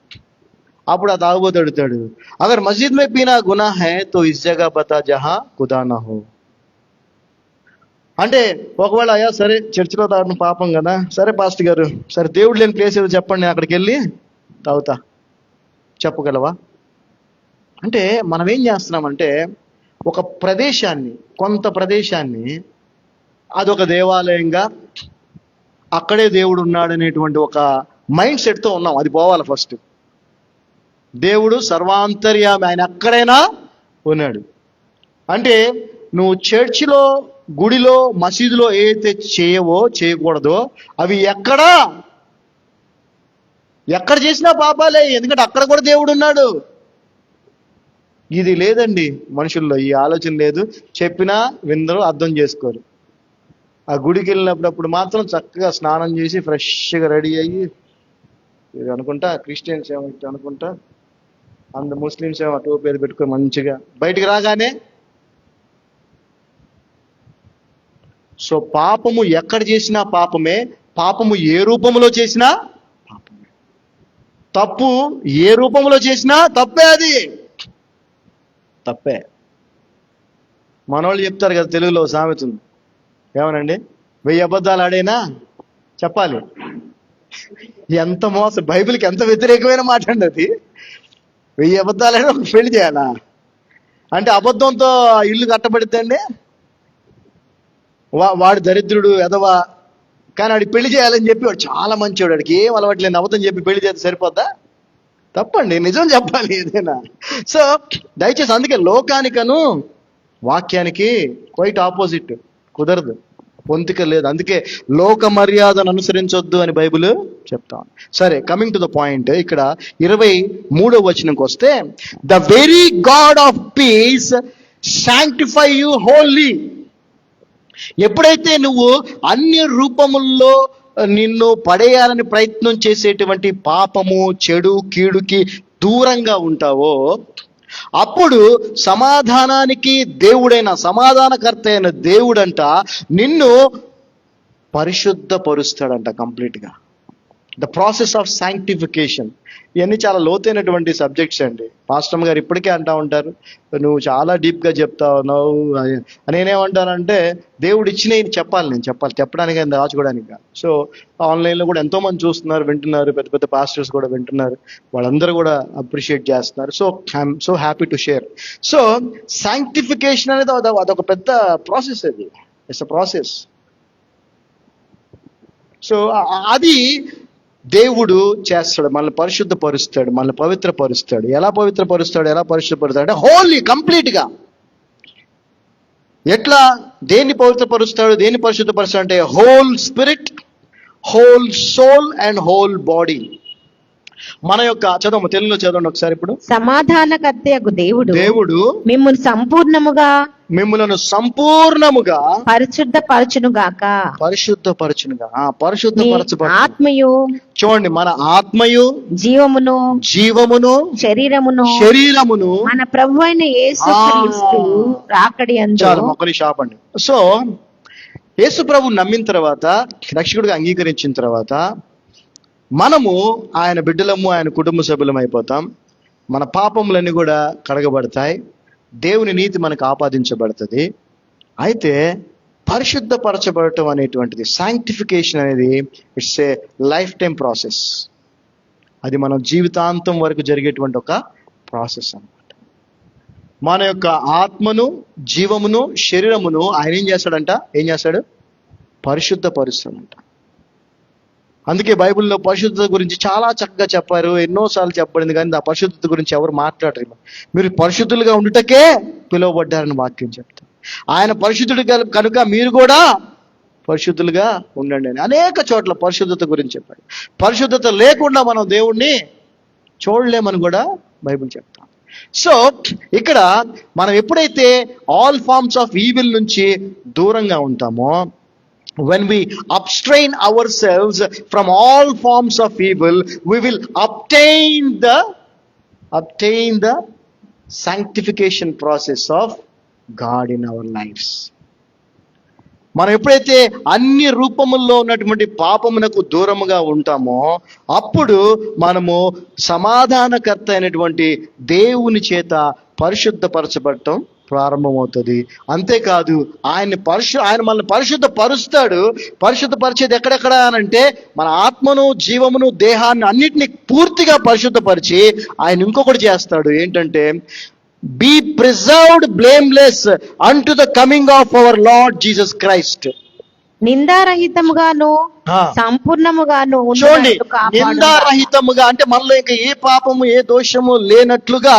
Speaker 1: అప్పుడు ఆ తాగుబోతు అడుగుతాడు, అగర్ మస్జిద్ మే పీనా గునా హై తో ఇస్ జగహ బతా జహా ఖుదా నా హో. అంటే ఒకవేళ అయ్యా సరే చర్చిలో తాగడం పాపం కదా, సరే పాస్టర్ గారు, సరే దేవుడు లేని ప్లేస్ ఏదో చెప్పండి, అక్కడికి వెళ్ళి తాగుతా, చెప్పగలవా? అంటే మనం ఏం చేస్తున్నామంటే ఒక ప్రదేశాన్ని, కొంత ప్రదేశాన్ని అదొక దేవాలయంగా, అక్కడే దేవుడు ఉన్నాడు అనేటువంటి ఒక మైండ్ సెట్తో ఉన్నాం. అది పోవాలి ఫస్ట్. దేవుడు సర్వాంతర్యామి, ఆయన ఎక్కడైనా ఉన్నాడు. అంటే నువ్వు చర్చిలో, గుడిలో, మసీదులో ఏదైతే చేయకూడదో అవి ఎక్కడ చేసినా పాపాలే, ఎందుకంటే అక్కడ కూడా దేవుడు ఉన్నాడు. ఇది లేదండి మనుషుల్లో, ఈ ఆలోచన లేదు. చెప్పినా విందరూ, అర్థం చేసుకోరు. ఆ గుడికి వెళ్ళినప్పుడు మాత్రం చక్కగా స్నానం చేసి ఫ్రెష్గా రెడీ అయ్యి అనుకుంటా, క్రిస్టియన్స్ ఏమో అనుకుంటా, ముస్లిమ్స్ ఏమో టోపీ పెట్టుకొని మంచిగా బయటికి రాగానే. సో పాపము ఎక్కడ చేసినా పాపమే, పాపము ఏ రూపంలో చేసినా పాపమే, తప్పు ఏ రూపంలో చేసినా తప్పే, అది తప్పే. మనోళ్ళు చెప్తారు కదా, తెలుగులో సామెత ఉంది, ఏమనండి, 1000 అబద్ధాలు ఆడైనా చెప్పాలి ఎంత మోసం, బైబిల్కి ఎంత వ్యతిరేకమైన మాట అండి అది. 1000 అబద్ధాలైనా ఒక పెళ్లి చేయాలా అంటే అబద్ధంతో ఇల్లు కట్టబడిద్దండి. వాడు దరిద్రుడు ఎదవా, కానీ వాడికి పెళ్లి చేయాలని చెప్పి వాడు చాలా మంచివాడు, వాడికి ఏం అలవాట్లేదు, అబద్ధం చెప్పి పెళ్లి చేస్తే సరిపోద్దా? తప్పండి, నిజం చెప్పాలి ఏదైనా. సో దయచేసి అందుకే లోకానికను వాక్యానికి క్వైట్ ఆపోజిట్, కుదరదు, పొంతిక లేదు. అందుకే లోక మర్యాదను అనుసరించొద్దు అని బైబిల్ చెప్తాం. సరే, కమింగ్ టు ద పాయింట్, ఇక్కడ 23వ వచనంకి వస్తే, the very God of piece sanctify you wholly. ఎప్పుడైతే నువ్వు అన్య రూపముల్లో నిన్ను పడేయాలని ప్రయత్నం చేసేటువంటి పాపము, చెడు, కీడుకి దూరంగా ఉంటావో, అప్పుడు సమాధానానికి దేవుడైన, సమాధానకర్త అయిన దేవుడంట నిన్ను పరిశుద్ధపరుస్తాడంట కంప్లీట్గా. The process of sanctification. ఇవన్నీ చాలా లోతైనటువంటి సబ్జెక్ట్స్ అండి. పాస్టర్ గారు ఇప్పటికే అంటూ ఉంటారు, నువ్వు చాలా డీప్గా చెప్తా ఉన్నావు. నేనేమంటానంటే దేవుడు ఇచ్చినవి చెప్పాలి, నేను చెప్పడానికి దాచుకోవడానికి కాదు. సో ఆన్లైన్లో కూడా ఎంతోమంది చూస్తున్నారు, వింటున్నారు, పెద్ద పెద్ద పాస్టర్స్ కూడా వింటున్నారు, వాళ్ళందరూ కూడా అప్రిషియేట్ చేస్తున్నారు. So I'm so happy to share. So sanctification అనేది అదొక పెద్ద ప్రాసెస్, అది ఇట్స్ అ ప్రాసెస్. సో అది దేవుడు చేస్తాడు, మనల్ని పరిశుద్ధపరుస్తాడు, మనల్ని పవిత్రపరుస్తాడు. ఎలా పరిశుద్ధపరుస్తాడు అంటే హోల్లీ, కంప్లీట్గా. ఎట్లా, దేన్ని పవిత్రపరుస్తాడు, దేన్ని పరిశుద్ధపరుస్తాడు అంటే whole spirit, whole soul and whole body. మన యొక్క చదవము, తెలుగులో చదవండి ఒకసారి. ఇప్పుడు
Speaker 2: సమాధానకర్తయగు దేవుడు మిమ్మును
Speaker 1: సంపూర్ణముగా
Speaker 2: పరిశుద్ధపరచునుగాక.
Speaker 1: పరిశుద్ధపరచబడు
Speaker 2: ఆత్మయు,
Speaker 1: చూడండి, మన ఆత్మయు, జీవమును శరీరమును
Speaker 2: మన ప్రభు అయిన యేసుక్రీస్తు రాకడి యందు.
Speaker 1: చాలు, మొక్కని షాపండి. సో యేసు ప్రభు నమ్మిన తర్వాత, రక్షకుడిగా అంగీకరించిన తర్వాత మనము ఆయన బిడ్డలము, ఆయన కుటుంబ సభ్యులం అయిపోతాం. మన పాపములన్నీ కూడా కడగబడతాయి, దేవుని నీతి మనకు ఆపాదించబడుతుంది. అయితే పరిశుద్ధపరచబడటం అనేటువంటిది, శాంక్టిఫికేషన్ అనేది, it's a life time process. అది మనం జీవితాంతం వరకు జరిగేటువంటి ఒక ప్రాసెస్ అన్నమాట. మన యొక్క ఆత్మను, జీవమును, శరీరమును ఆయన ఏం చేస్తాడు? పరిశుద్ధపరుస్తాడంట. అందుకే బైబిల్లో పరిశుద్ధత గురించి చాలా చక్కగా చెప్పారు, ఎన్నోసార్లు చెప్పబడింది, కానీ ఆ పరిశుద్ధత గురించి ఎవరు మాట్లాడరు. మీరు పరిశుద్ధులుగా ఉండుటకే పిలువబడ్డారని వాక్యం చెప్తారు. ఆయన పరిశుద్ధుడు కనుక మీరు కూడా పరిశుద్ధులుగా ఉండండి అని అనేక చోట్ల పరిశుద్ధత గురించి చెప్పాడు. పరిశుద్ధత లేకుండా మనం దేవుణ్ణి చూడలేమని కూడా బైబిల్ చెప్తాం. సో ఇక్కడ మనం ఎప్పుడైతే ఆల్ ఫార్మ్స్ ఆఫ్ ఈవిల్ నుంచి దూరంగా ఉంటామో, when we abstain ourselves from all forms of evil, we will obtain the sanctification process of God in our lives. మనం ఎప్పుడైతే అన్ని రూపముల్లో ఉన్నటువంటి పాపమునకు దూరముగా ఉంటామో, అప్పుడు మనము సమాధానకర్త అయినటువంటి దేవుని చేత పరిశుద్ధపరచబడటం ప్రారంభమవుతుంది. అంతేకాదు, ఆయన మనల్ని పరిశుద్ధపరుస్తాడు. పరిశుద్ధపరిచేది ఎక్కడెక్కడ అనంటే మన ఆత్మను, జీవమును, దేహాన్ని అన్నిటిని పూర్తిగా పరిశుద్ధపరిచి ఆయన ఇంకొకటి చేస్తాడు. ఏంటంటే, be preserved blameless unto the coming of our Lord Jesus Christ.
Speaker 2: నిందారహితముగాను సంపూర్ణముగాను.
Speaker 1: చూడండి, నిందారహితముగా అంటే మనలో ఇంకా ఏ పాపము, ఏ దోషము లేనట్లుగా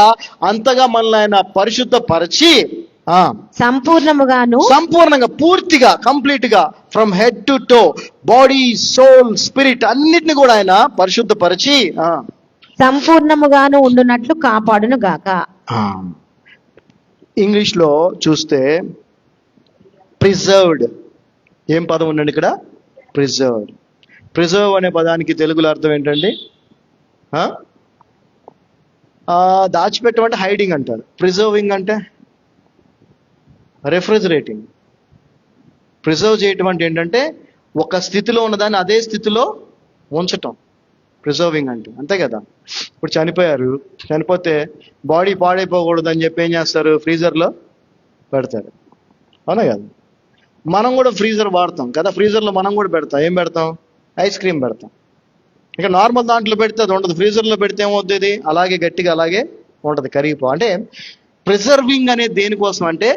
Speaker 1: అంతగా మనల్ని ఆయన పరిశుద్ధపరిచి సంపూర్ణంగా, పూర్తిగా, కంప్లీట్ గా, from head to toe, body, soul, spirit అన్నిటిని కూడా ఆయన పరిశుద్ధపరిచి
Speaker 2: సంపూర్ణముగాను ఉండునట్లు కాపాడును గాక.
Speaker 1: ఇంగ్లీష్ లో చూస్తే ప్రిజర్వ్డ్, ఏం పదం ఉండండి ఇక్కడ? ప్రిజర్వ్ అనే పదానికి తెలుగులో అర్థం ఏంటండి? దాచిపెట్టమంటే హైడింగ్ అంటారు. ప్రిజర్వింగ్ అంటే రెఫ్రిజరేటింగ్. ప్రిజర్వ్ చేయటం అంటే ఏంటంటే ఒక స్థితిలో ఉన్నదాన్ని అదే స్థితిలో ఉంచటం, ప్రిజర్వింగ్ అంటే. అంతే కదా? ఇప్పుడు చనిపోతే బాడీ పాడైపోకూడదు అని చెప్పి ఏం చేస్తారు? ఫ్రీజర్లో పెడతారు, అవునా కదా? మనం కూడా ఫ్రీజర్ వాడతాం కదా, ఫ్రీజర్లో మనం కూడా పెడతాం. ఏం పెడతాం? ఐస్ క్రీమ్ పెడతాం. ఇక నార్మల్ దాంట్లో పెడితే అది ఉండదు, ఫ్రీజర్లో పెడితే ఏమవుతుంది, అలాగే గట్టిగా అలాగే ఉంటుంది, కరిగిపో. అంటే ప్రిజర్వింగ్ అనేది దేనికోసం అంటే,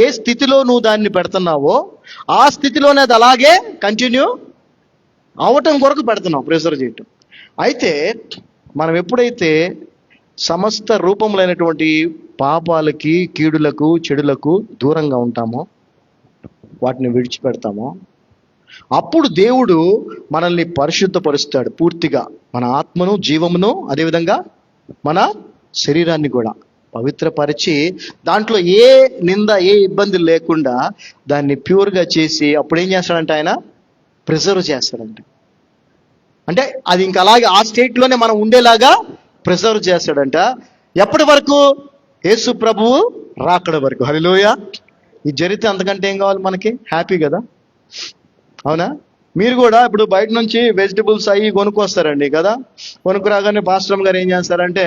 Speaker 1: ఏ స్థితిలో నువ్వు దాన్ని పెడుతున్నావో ఆ స్థితిలోనే అది అలాగే కంటిన్యూ అవటం కొరకు పెడుతున్నావు, ప్రిజర్వ్ చేయటం. అయితే మనం ఎప్పుడైతే సమస్త రూపములైనటువంటి పాపాలకి, కీడులకు, చెడులకు దూరంగా ఉంటామో, వాటిని విడిచిపెడతామో, అప్పుడు దేవుడు మనల్ని పరిశుద్ధపరుస్తాడు పూర్తిగా. మన ఆత్మను, జీవమును, అదేవిధంగా మన శరీరాన్ని కూడా పవిత్రపరిచి, దాంట్లో ఏ నింద, ఏ ఇబ్బంది లేకుండా దాన్ని ప్యూర్గా చేసి, అప్పుడు ఏం చేస్తాడంటే ఆయన ప్రిజర్వ్ చేస్తాడంట. అంటే అది ఇంకా అలాగే ఆ స్టేట్లోనే మనం ఉండేలాగా ప్రిజర్వ్ చేస్తాడంట. ఎప్పటి వరకు? యేసు ప్రభువు రాకడ వరకు. హల్లెలూయా. ఇది జరిగితే అంతకంటే ఏం కావాలి మనకి? హ్యాపీ కదా, అవునా? మీరు కూడా ఇప్పుడు బయట నుంచి వెజిటబుల్స్ అవి కొనుక్కొస్తారండి కదా. కొనుక్కురాగానే పాస్టర్ గారు ఏం చేస్తారంటే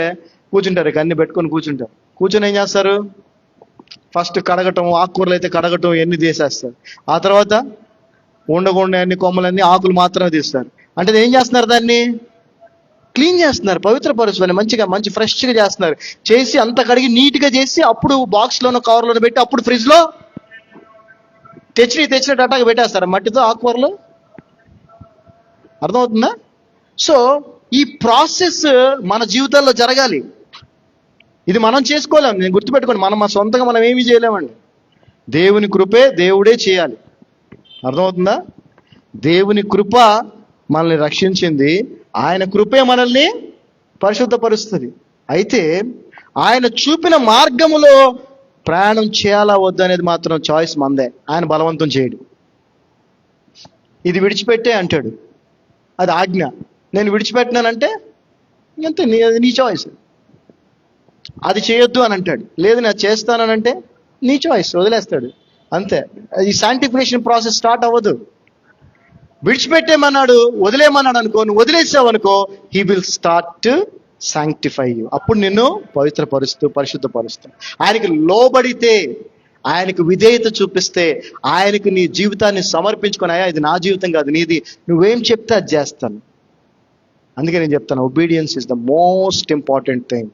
Speaker 1: కూర్చుంటారు, ఇక అన్ని పెట్టుకొని కూర్చుంటారు. కూర్చొని ఏం చేస్తారు? ఫస్ట్ కడగటం, ఆకుకూరలు అయితే కడగటం, ఎన్ని తీసేస్తారు. ఆ తర్వాత ఉండకుండా అన్ని కొమ్మలన్నీ ఆకులు మాత్రమే తీస్తారు. అంటే ఏం చేస్తున్నారు? దాన్ని క్లీన్ చేస్తున్నారు, పవిత్రపరుచుకొని మంచిగా, మంచి ఫ్రెష్గా చేస్తున్నారు. చేసి అంత కడిగి నీట్గా చేసి అప్పుడు బాక్స్లోనో కవర్లోనో పెట్టి అప్పుడు ఫ్రిడ్జ్లో తెచ్చినట్టు అట్టాగా పెట్టేస్తారు మట్టితో ఆకుకూరలు. అర్థమవుతుందా? సో ఈ ప్రాసెస్ మన జీవితాల్లో జరగాలి. ఇది మనం చేసుకోలేము. నేను గుర్తుపెట్టుకోండి, మన సొంతంగా మనం ఏమీ చేయలేమండి. దేవుని కృపే, దేవుడే చేయాలి. అర్థమవుతుందా? దేవుని కృప మనల్ని రక్షించింది, ఆయన కృపే మనల్ని పరిశుద్ధపరుస్తుంది. అయితే ఆయన చూపిన మార్గములో ప్రయాణం చేయాలా వద్దు అనేది మాత్రం చాయిస్ మందే. ఆయన బలవంతం చేయడు. ఇది విడిచిపెట్టే అంటాడు, అది ఆజ్ఞ. నేను విడిచిపెట్టినానంటే అంతే, నీ చాయిస్. అది చేయొద్దు అని అంటాడు, లేదు నేను చేస్తానంటే నీ చాయిస్, వదిలేస్తాడు అంతే. ఈ శాంటిఫికేషన్ ప్రాసెస్ స్టార్ట్ అవ్వదు. విడిచిపెట్టేమన్నాడు, వదిలేమన్నాడు అనుకో, నువ్వు వదిలేసావనుకో, he will start to sanctify you. అప్పుడు నిన్ను పవిత్రపరుస్తూ, పరిశుద్ధపరుస్తూ, ఆయనకి లోబడితే, ఆయనకు విధేయత చూపిస్తే, ఆయనకు నీ జీవితాన్ని సమర్పించుకొని, అయ్యా ఇది నా జీవితం కాదు నీది, నువ్వేం చెప్తే అది చేస్తాను. అందుకే నేను చెప్తాను, obedience is the most important thing.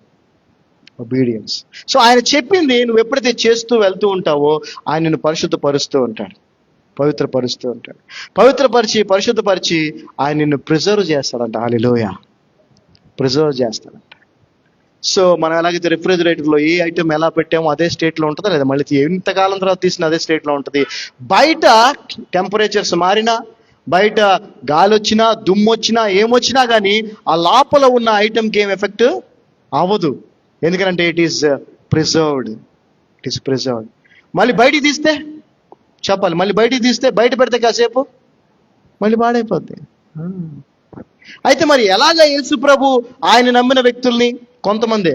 Speaker 1: Obedience. So ఆయన చెప్పింది నువ్వు ఎప్పుడైతే చేస్తూ వెళ్తూ ఉంటావో, ఆయన నిన్ను పరిశుద్ధపరుస్తూ ఉంటాడు, పవిత్రపరుస్తూ ఉంటాడు. పవిత్రపరిచి, పరిశుద్ధపరిచి ఆయన నిన్ను ప్రిజర్వ్ చేస్తాడంట. హల్లెలూయా. ప్రిజర్వ్ చేస్తాడంట. సో మనం ఎలాగైతే రిఫ్రిజిరేటర్లో ఏ ఐటమ్ ఎలా పెట్టామో అదే స్టేట్లో ఉంటుందా, లేదా మళ్ళీ ఎంతకాలం తర్వాత తీసిన అదే స్టేట్లో ఉంటుంది. బయట టెంపరేచర్స్ మారినా, బయట గాలి వచ్చినా, దుమ్ము వచ్చినా, ఏమొచ్చినా కానీ ఆ లోపల ఉన్న ఐటమ్కి ఏం ఎఫెక్ట్ అవ్వదు. ఎందుకంటే it is preserved. It is preserved. మళ్ళీ బయటికి తీస్తే చెప్పాలి, మళ్ళీ బయటికి తీస్తే, బయట పెడితే కాసేపు మళ్ళీ పాడైపోద్ది. అయితే మరి ఎలాగ యేసు ప్రభు ఆయన నమ్మిన వ్యక్తుల్ని, కొంతమంది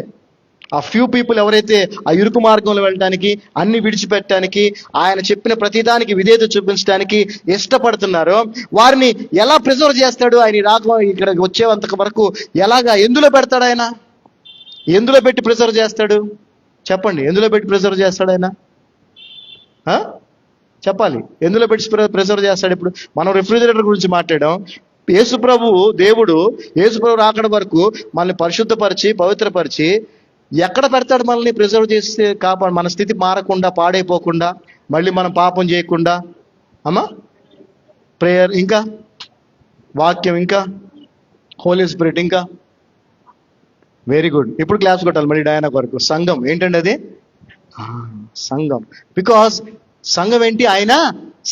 Speaker 1: ఆ ఫ్యూ పీపుల్ ఎవరైతే ఆ ఇరుకు మార్గంలో వెళ్ళడానికి, అన్ని విడిచిపెట్టడానికి, ఆయన చెప్పిన ప్రతిదానికి విధేయత చూపించడానికి ఇష్టపడుతున్నారో, వారిని ఎలా ప్రిజర్వ్ చేస్తాడు? ఆయన రాక ఇక్కడ వచ్చేంత వరకు ఎలాగా, ఎందులో పెడతాడు ఆయన? ఎందులో పెట్టి ప్రిజర్వ్ చేస్తాడు? చెప్పండి, ఎందులో పెట్టి ప్రిజర్వ్ చేస్తాడు ఆయన? చెప్పాలి, ఎందులో పెట్టి ప్రిజర్వ్ చేస్తాడు? ఇప్పుడు మనం రిఫ్రిజిరేటర్ గురించి మాట్లాడాం. యేసుప్రభు, దేవుడు యేసుప్రభు రాకడ వరకు మనల్ని పరిశుద్ధపరిచి, పవిత్రపరిచి ఎక్కడ పెడతాడు? మనల్ని ప్రిజర్వ్ చేసి కాపాడు, మన స్థితి మారకుండా, పాడైపోకుండా, మళ్ళీ మనం పాపం చేయకుండా. అమ్మా, ప్రేయర్, ఇంకా వాక్యం, ఇంకా హోలీ స్పిరిట్, ఇంకా వెరీ గుడ్. ఇప్పుడు క్లాస్ కొట్టాలి మళ్ళీ డయానా వరకు. సంఘం ఏంటండి అది? సంఘం. బికాస్ సంఘం ఏంటి? ఆయన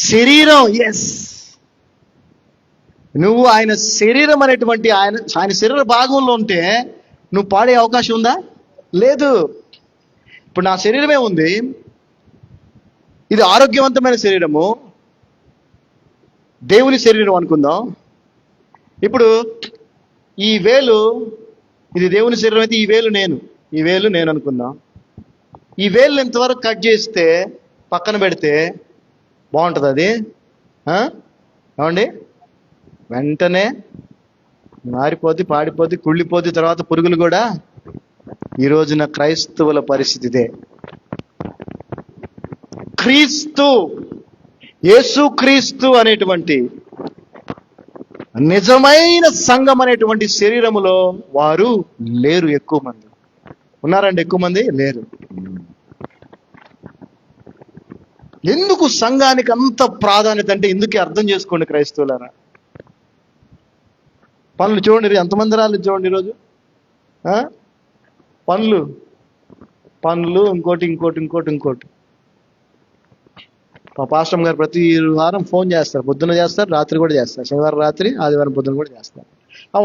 Speaker 1: శరీరం. ఎస్, నువ్వు ఆయన శరీరం అనేటువంటి ఆయన శరీర భాగంలో ఉంటే నువ్వు పాడే అవకాశం ఉందా? లేదు. ఇప్పుడు నా శరీరమే ఉంది, ఇది ఆరోగ్యవంతమైన శరీరము, దేవుని శరీరం అనుకుందాం. ఇప్పుడు ఈ వేలు, ఇది దేవుని శరీరం అయితే ఈ వేలు నేను అనుకుందాం. ఈ వేలు ఇంతవరకు కట్ చేస్తే, పక్కన పెడితే బాగుంటుంది అది? ఏమండి? వెంటనే మారిపోద్ది, పాడిపోద్ది, కుళ్ళిపోద్ది, తర్వాత పురుగులు కూడా. ఈ రోజున క్రైస్తవుల పరిస్థితి ఇదే. క్రీస్తు, యేసు క్రీస్తు అనేటువంటి నిజమైన సంఘం అనేటువంటి శరీరములో వారు లేరు. ఎక్కువ మంది ఉన్నారండి, ఎక్కువ మంది లేరు. ఎందుకు సంఘానికి అంత ప్రాధాన్యత అంటే ఎందుకు అర్థం చేసుకోండి క్రైస్తవులారా. పనులు చూడండి, ఎంతమంది రాలేదు చూడండి ఈరోజు. పనులు ఇంకోటి. మా పాస్టర్ గారు ప్రతి వారం ఫోన్ చేస్తారు, పొద్దున్న చేస్తారు, రాత్రి కూడా చేస్తారు. శనివారం రాత్రి, ఆదివారం పొద్దున కూడా చేస్తారు.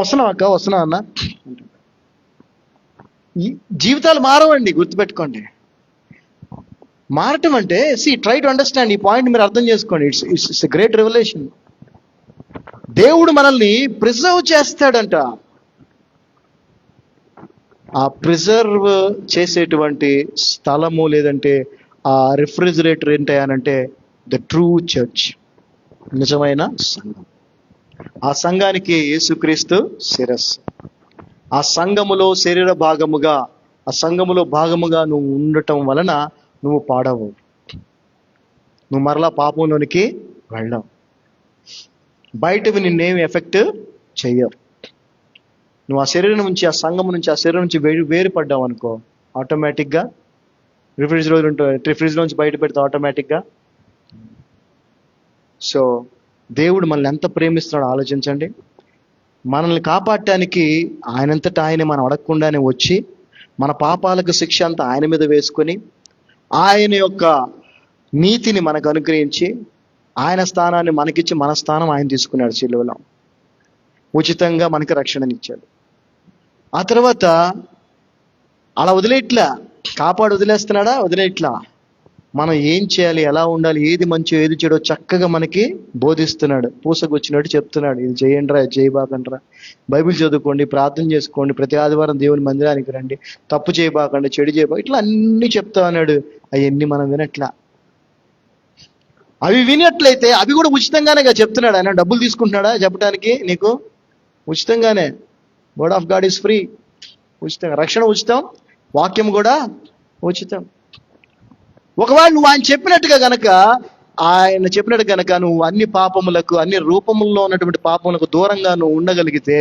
Speaker 1: వస్తున్నావు అక్క, వస్తున్నావు అన్న. జీవితాలు మారవండి, గుర్తుపెట్టుకోండి. మారటం అంటే ట్రై టు అండర్స్టాండ్. ఈ పాయింట్ మీరు అర్థం చేసుకోండి. It's great revolution. దేవుడు మనల్ని ప్రిజర్వ్ చేస్తాడంట. ఆ ప్రిజర్వ్ చేసేటువంటి స్థలము లేదంటే ఆ రిఫ్రిజిరేటర్ ఏంటంటే ద ట్రూ చర్చ్, నిజమైన సంఘం. ఆ సంఘానికి యేసుక్రీస్తు శిరస్సు. ఆ సంఘములో శరీర భాగముగా, ఆ సంఘములో భాగముగా నువ్వు ఉండటం వలన నువ్వు పాడవు, నువ్వు మరలా పాపంలోనికి వెళ్ళవు, బయటవి నిన్నేమి ఎఫెక్ట్ చెయ్యవు. నువ్వు ఆ శరీరం నుంచి, ఆ సంఘం నుంచి, ఆ శరీరం నుంచి వేరుపడ్డావు అనుకో, ఆటోమేటిక్గా ఫ్రిడ్జ్ నుంచి బయట పెడతావు ఆటోమేటిక్గా. సో దేవుడు మనల్ని ఎంత ప్రేమిస్తున్నాడో ఆలోచించండి. మనల్ని కాపాడటానికి ఆయనంతటా ఆయన మనం అడగకుండానే వచ్చి మన పాపాలకు శిక్ష అంతా ఆయన మీద వేసుకొని ఆయన యొక్క నీతిని మనకు అనుగ్రహించి ఆయన స్థానాన్ని మనకిచ్చి మన స్థానం ఆయన తీసుకున్నాడు సిలువలో. ఉచితంగా మనకి రక్షణనిచ్చాడు. ఆ తర్వాత అలా వదిలేట్లా, కాపాడు వదిలేస్తున్నాడా? వదిలేట్లా. మనం ఏం చేయాలి, ఎలా ఉండాలి, ఏది మంచో ఏది చెడో చక్కగా మనకి బోధిస్తున్నాడు. పూసకొచ్చినట్టు చెప్తున్నాడు, ఇది చేయండిరా, ఇది చేయబాకండిరా, బైబిల్ చదువుకోండి, ప్రార్థన చేసుకోండి, ప్రతి ఆదివారం దేవుని మందిరానికి రండి, తప్పు చేయబాకండి, చెడు చేయబా, ఇట్లా అన్ని చెప్తా అన్నాడు. అవన్నీ మనం వినట్లా. అవి వినట్లయితే అవి కూడా ఉచితంగానే చెప్తున్నాడు. ఆయన డబ్బులు తీసుకుంటున్నాడా చెప్పడానికి? నీకు ఉచితంగానే. Word of God is free. ఉచితంగా రక్షణ ఉచితం, వాక్యం కూడా ఉచితం. ఒకవేళ నువ్వు ఆయన చెప్పినట్టుగా గనక నువ్వు అన్ని పాపములకు, అన్ని రూపముల్లో ఉన్నటువంటి పాపములకు దూరంగా నువ్వు ఉండగలిగితే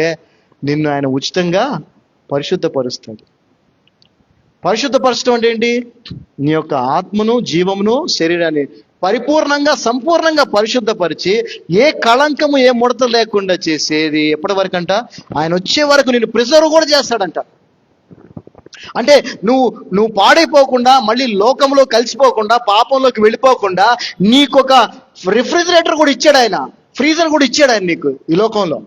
Speaker 1: నిన్ను ఆయన ఉచితంగా పరిశుద్ధపరుస్తాడు. పరిశుద్ధపరచడం అంటే ఏంటి? నీ యొక్క ఆత్మను, జీవమును, శరీరాన్ని పరిపూర్ణంగా, సంపూర్ణంగా పరిశుద్ధపరిచి ఏ కళంకము, ఏ ముడత లేకుండా చేసేది ఎప్పటి వరకు అంట? ఆయన వచ్చే వరకు నిన్ను ప్రిజర్వ్ కూడా చేస్తాడంట. అంటే నువ్వు పాడైపోకుండా, మళ్ళీ లోకంలో కలిసిపోకుండా, పాపంలోకి వెళ్ళిపోకుండా నీకొక రిఫ్రిజిరేటర్ కూడా ఇచ్చాడు ఆయన, ఫ్రీజర్ కూడా ఇచ్చాడు ఆయన నీకు ఈ లోకంలో.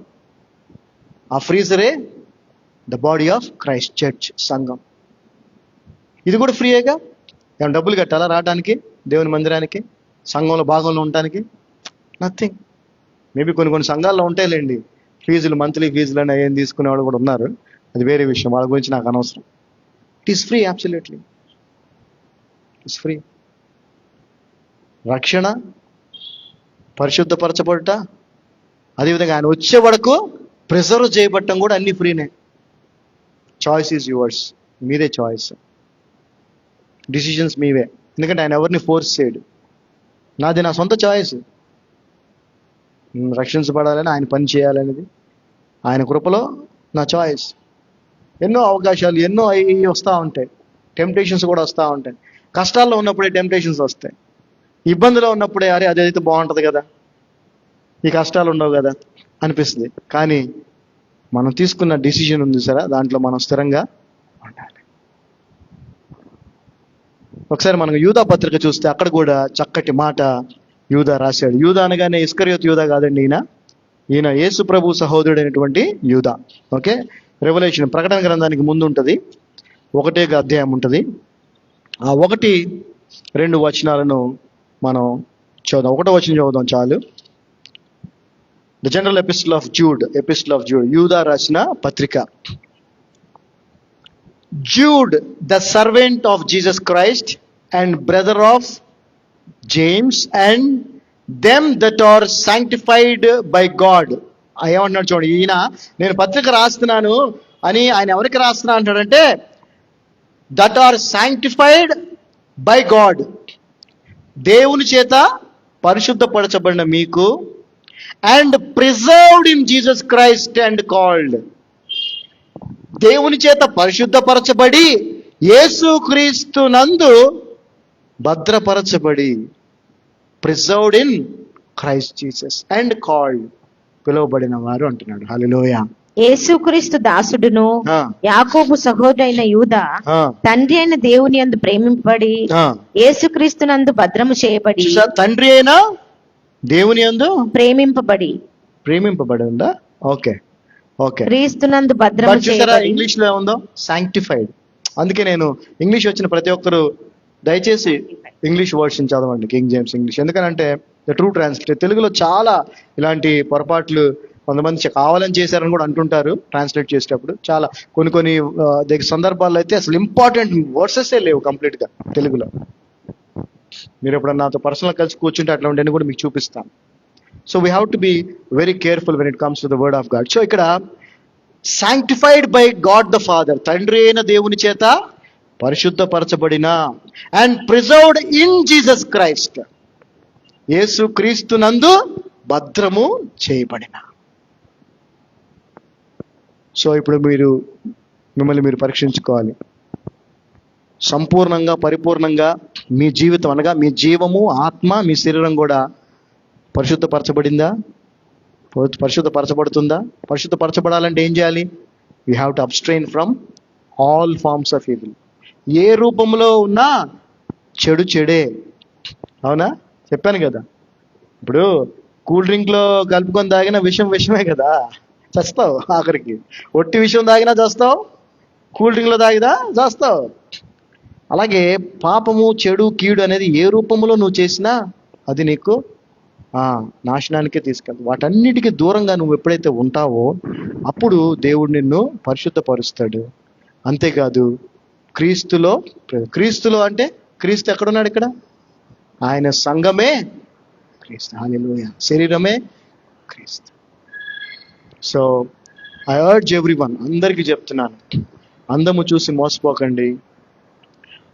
Speaker 1: ఆ ఫ్రీజరే the body of Christ church, సంఘం. ఇది కూడా ఫ్రీయేగా. ఏమైనా డబ్బులు కట్టాలా రావడానికి దేవుని మందిరానికి, సంఘంలో భాగంలో ఉండటానికి? నథింగ్. మేబీ కొన్ని సంఘాల్లో ఉంటాయిలేండి ఫీజులు, మంత్లీ ఫీజులు అని ఏం తీసుకునే వాళ్ళు కూడా ఉన్నారు. అది వేరే విషయం, వాళ్ళ గురించి నాకు అనవసరం. It is free, absolutely it's free. రక్షణ, పరిశుద్ధపరచబడుట, అదేవిధంగా ఆయన వచ్చే వరకు ప్రిజర్వ్ చేయబడటం కూడా అన్ని ఫ్రీనే. Choice is yours. మీదే చాయిస్, డిసిషన్స్ మీవే. ఎందుకంటే ఆయన ఎవరిని ఫోర్స్ చేయడు. నాది నా సొంత చాయిస్. రక్షించబడాలని, ఆయన పని చేయాలనేది ఆయన కృపలో నా చాయిస్. ఎన్నో అవకాశాలు, ఎన్నో అవి వస్తూ ఉంటాయి. టెంప్టేషన్స్ కూడా వస్తూ ఉంటాయి. కష్టాల్లో ఉన్నప్పుడే టెంప్టేషన్స్ వస్తాయి. ఇబ్బందిలో ఉన్నప్పుడే అరే అదైతే బాగుంటుంది కదా, ఈ కష్టాలు ఉండవు కదా అనిపిస్తుంది. కానీ మనం తీసుకున్న డిసిషన్ ఉంది సరే, దాంట్లో మనం స్థిరంగా ఉండాలి. ఒకసారి మనం యూదా పత్రిక చూస్తే అక్కడ కూడా చక్కటి మాట యూదా రాశాడు. యూదా అనగానే ఇస్కరియోతు యూదా కాదండి, ఈయన యేసు ప్రభు సహోదరుడైనటువంటి యూదా. ఓకే, రెవల్యూషన్, ప్రకటన గ్రంథానికి ముందు ఉంటుంది, 1వ అధ్యాయం ఉంటుంది. ఆ 1-2 వచనాలను మనం చూద్దాం. 1వ వచనం చదువుదాం చాలు. ద జనరల్ ఎపిస్టిల్ ఆఫ్ జూడ్, యూదా రాసిన పత్రిక. Jude, the servant of Jesus Christ and brother of James, and them that are sanctified by God. ఏమంటున్నాడు చూడండి, ఈయన నేను పత్రిక రాస్తున్నాను అని ఆయన ఎవరికి రాస్తున్నా అంటాడంటే, that are sanctified by God, దేవుని చేత పరిశుద్ధపరచబడిన మీకు, and preserved in Jesus Christ and called. దేవుని చేత పరిశుద్ధపరచబడి యేసుక్రీస్తు నందు భద్రపరచబడి, preserved in Christ Jesus and called, పిలువబడిన వారు అంటున్నాడు. హల్లెలూయా.
Speaker 2: యేసుక్రీస్తు దాసుడును యాకోబు సహోదరైన యూదా తండ్రి అయిన దేవుని యందు ప్రేమింపబడి యేసుక్రీస్తు నందు భద్రము చేయబడి.
Speaker 1: తండ్రి అయిన దేవుని యందు ప్రేమింపబడి ఉందా? Okay, okay.
Speaker 2: క్రీస్తునందు భద్రము చేయబడి.
Speaker 1: ఇంగ్లీష్ లో ఏముందో? సాంక్టిఫైడ్. అందుకే నేను ఇంగ్లీష్ వచ్చిన ప్రతి ఒక్కరు దయచేసి ఇంగ్లీష్ వర్షన్ చదవండి, కింగ్ జేమ్స్ ఇంగ్లీష్. ఎందుకంటే ద ట్రూ ట్రాన్స్లేట్. తెలుగులో చాలా ఇలాంటి పొరపాట్లు కొంతమంది కావాలని చేశారని కూడా అంటుంటారు ట్రాన్స్లేట్ చేసేటప్పుడు. చాలా కొన్ని సందర్భాల్లో అయితే అసలు ఇంపార్టెంట్ వర్సెసే లేవు కంప్లీట్ గా తెలుగులో. మీరు ఎప్పుడన్నా నాతో పర్సనల్ కలిసి కూర్చుంటే అట్లా ఉండేది కూడా మీకు చూపిస్తాను. So we have to be very careful when it comes to the word of God. So ఇక్కడ sanctified by God the Father, తండ్రి అయిన దేవుని చేత పరిశుద్ధపరచబడిన, and preserved in Jesus Christ, యేసు క్రీస్తు నందు భద్రము చేయబడిన. సో ఇప్పుడు మిమ్మల్ని మీరు పరీక్షించుకోవాలి. సంపూర్ణంగా పరిపూర్ణంగా మీ జీవితం అనగా మీ జీవము, ఆత్మ, మీ శరీరం కూడా పరిశుద్ధపరచబడిందా? పరిశుద్ధపరచబడుతుందా? పరిశుద్ధపరచబడాలంటే ఏం చేయాలి? We have to abstain from all forms of evil. ఏ రూపంలో ఉన్నా చెడే. అవునా? చెప్పాను కదా. ఇప్పుడు కూల్ డ్రింక్ లో కలుపుకొని తాగిన విషమే కదా, చస్తావు ఆఖరికి. ఒట్టి విషయం తాగినా చేస్తావు, కూల్ డ్రింక్ లో తాగినా చేస్తావు. అలాగే పాపము, చెడు, కీడు అనేది ఏ రూపంలో నువ్వు చేసినా అది నీకు నాశనానికే తీసుకెళ్తావు. వాటన్నిటికీ దూరంగా నువ్వు ఎప్పుడైతే ఉంటావో అప్పుడు దేవుడు నిన్ను పరిశుద్ధపరుస్తాడు. అంతేకాదు క్రీస్తులో అంటే క్రీస్తు ఎక్కడున్నాడు? ఇక్కడ ఆయన సంఘమే క్రీస్తు. హల్లెలూయా. శరీరమే క్రీస్తు. సో ఐ అర్జ్ ఎవ్రీవన్, అందరికీ చెప్తున్నాను, అందము చూసి మోసపోకండి,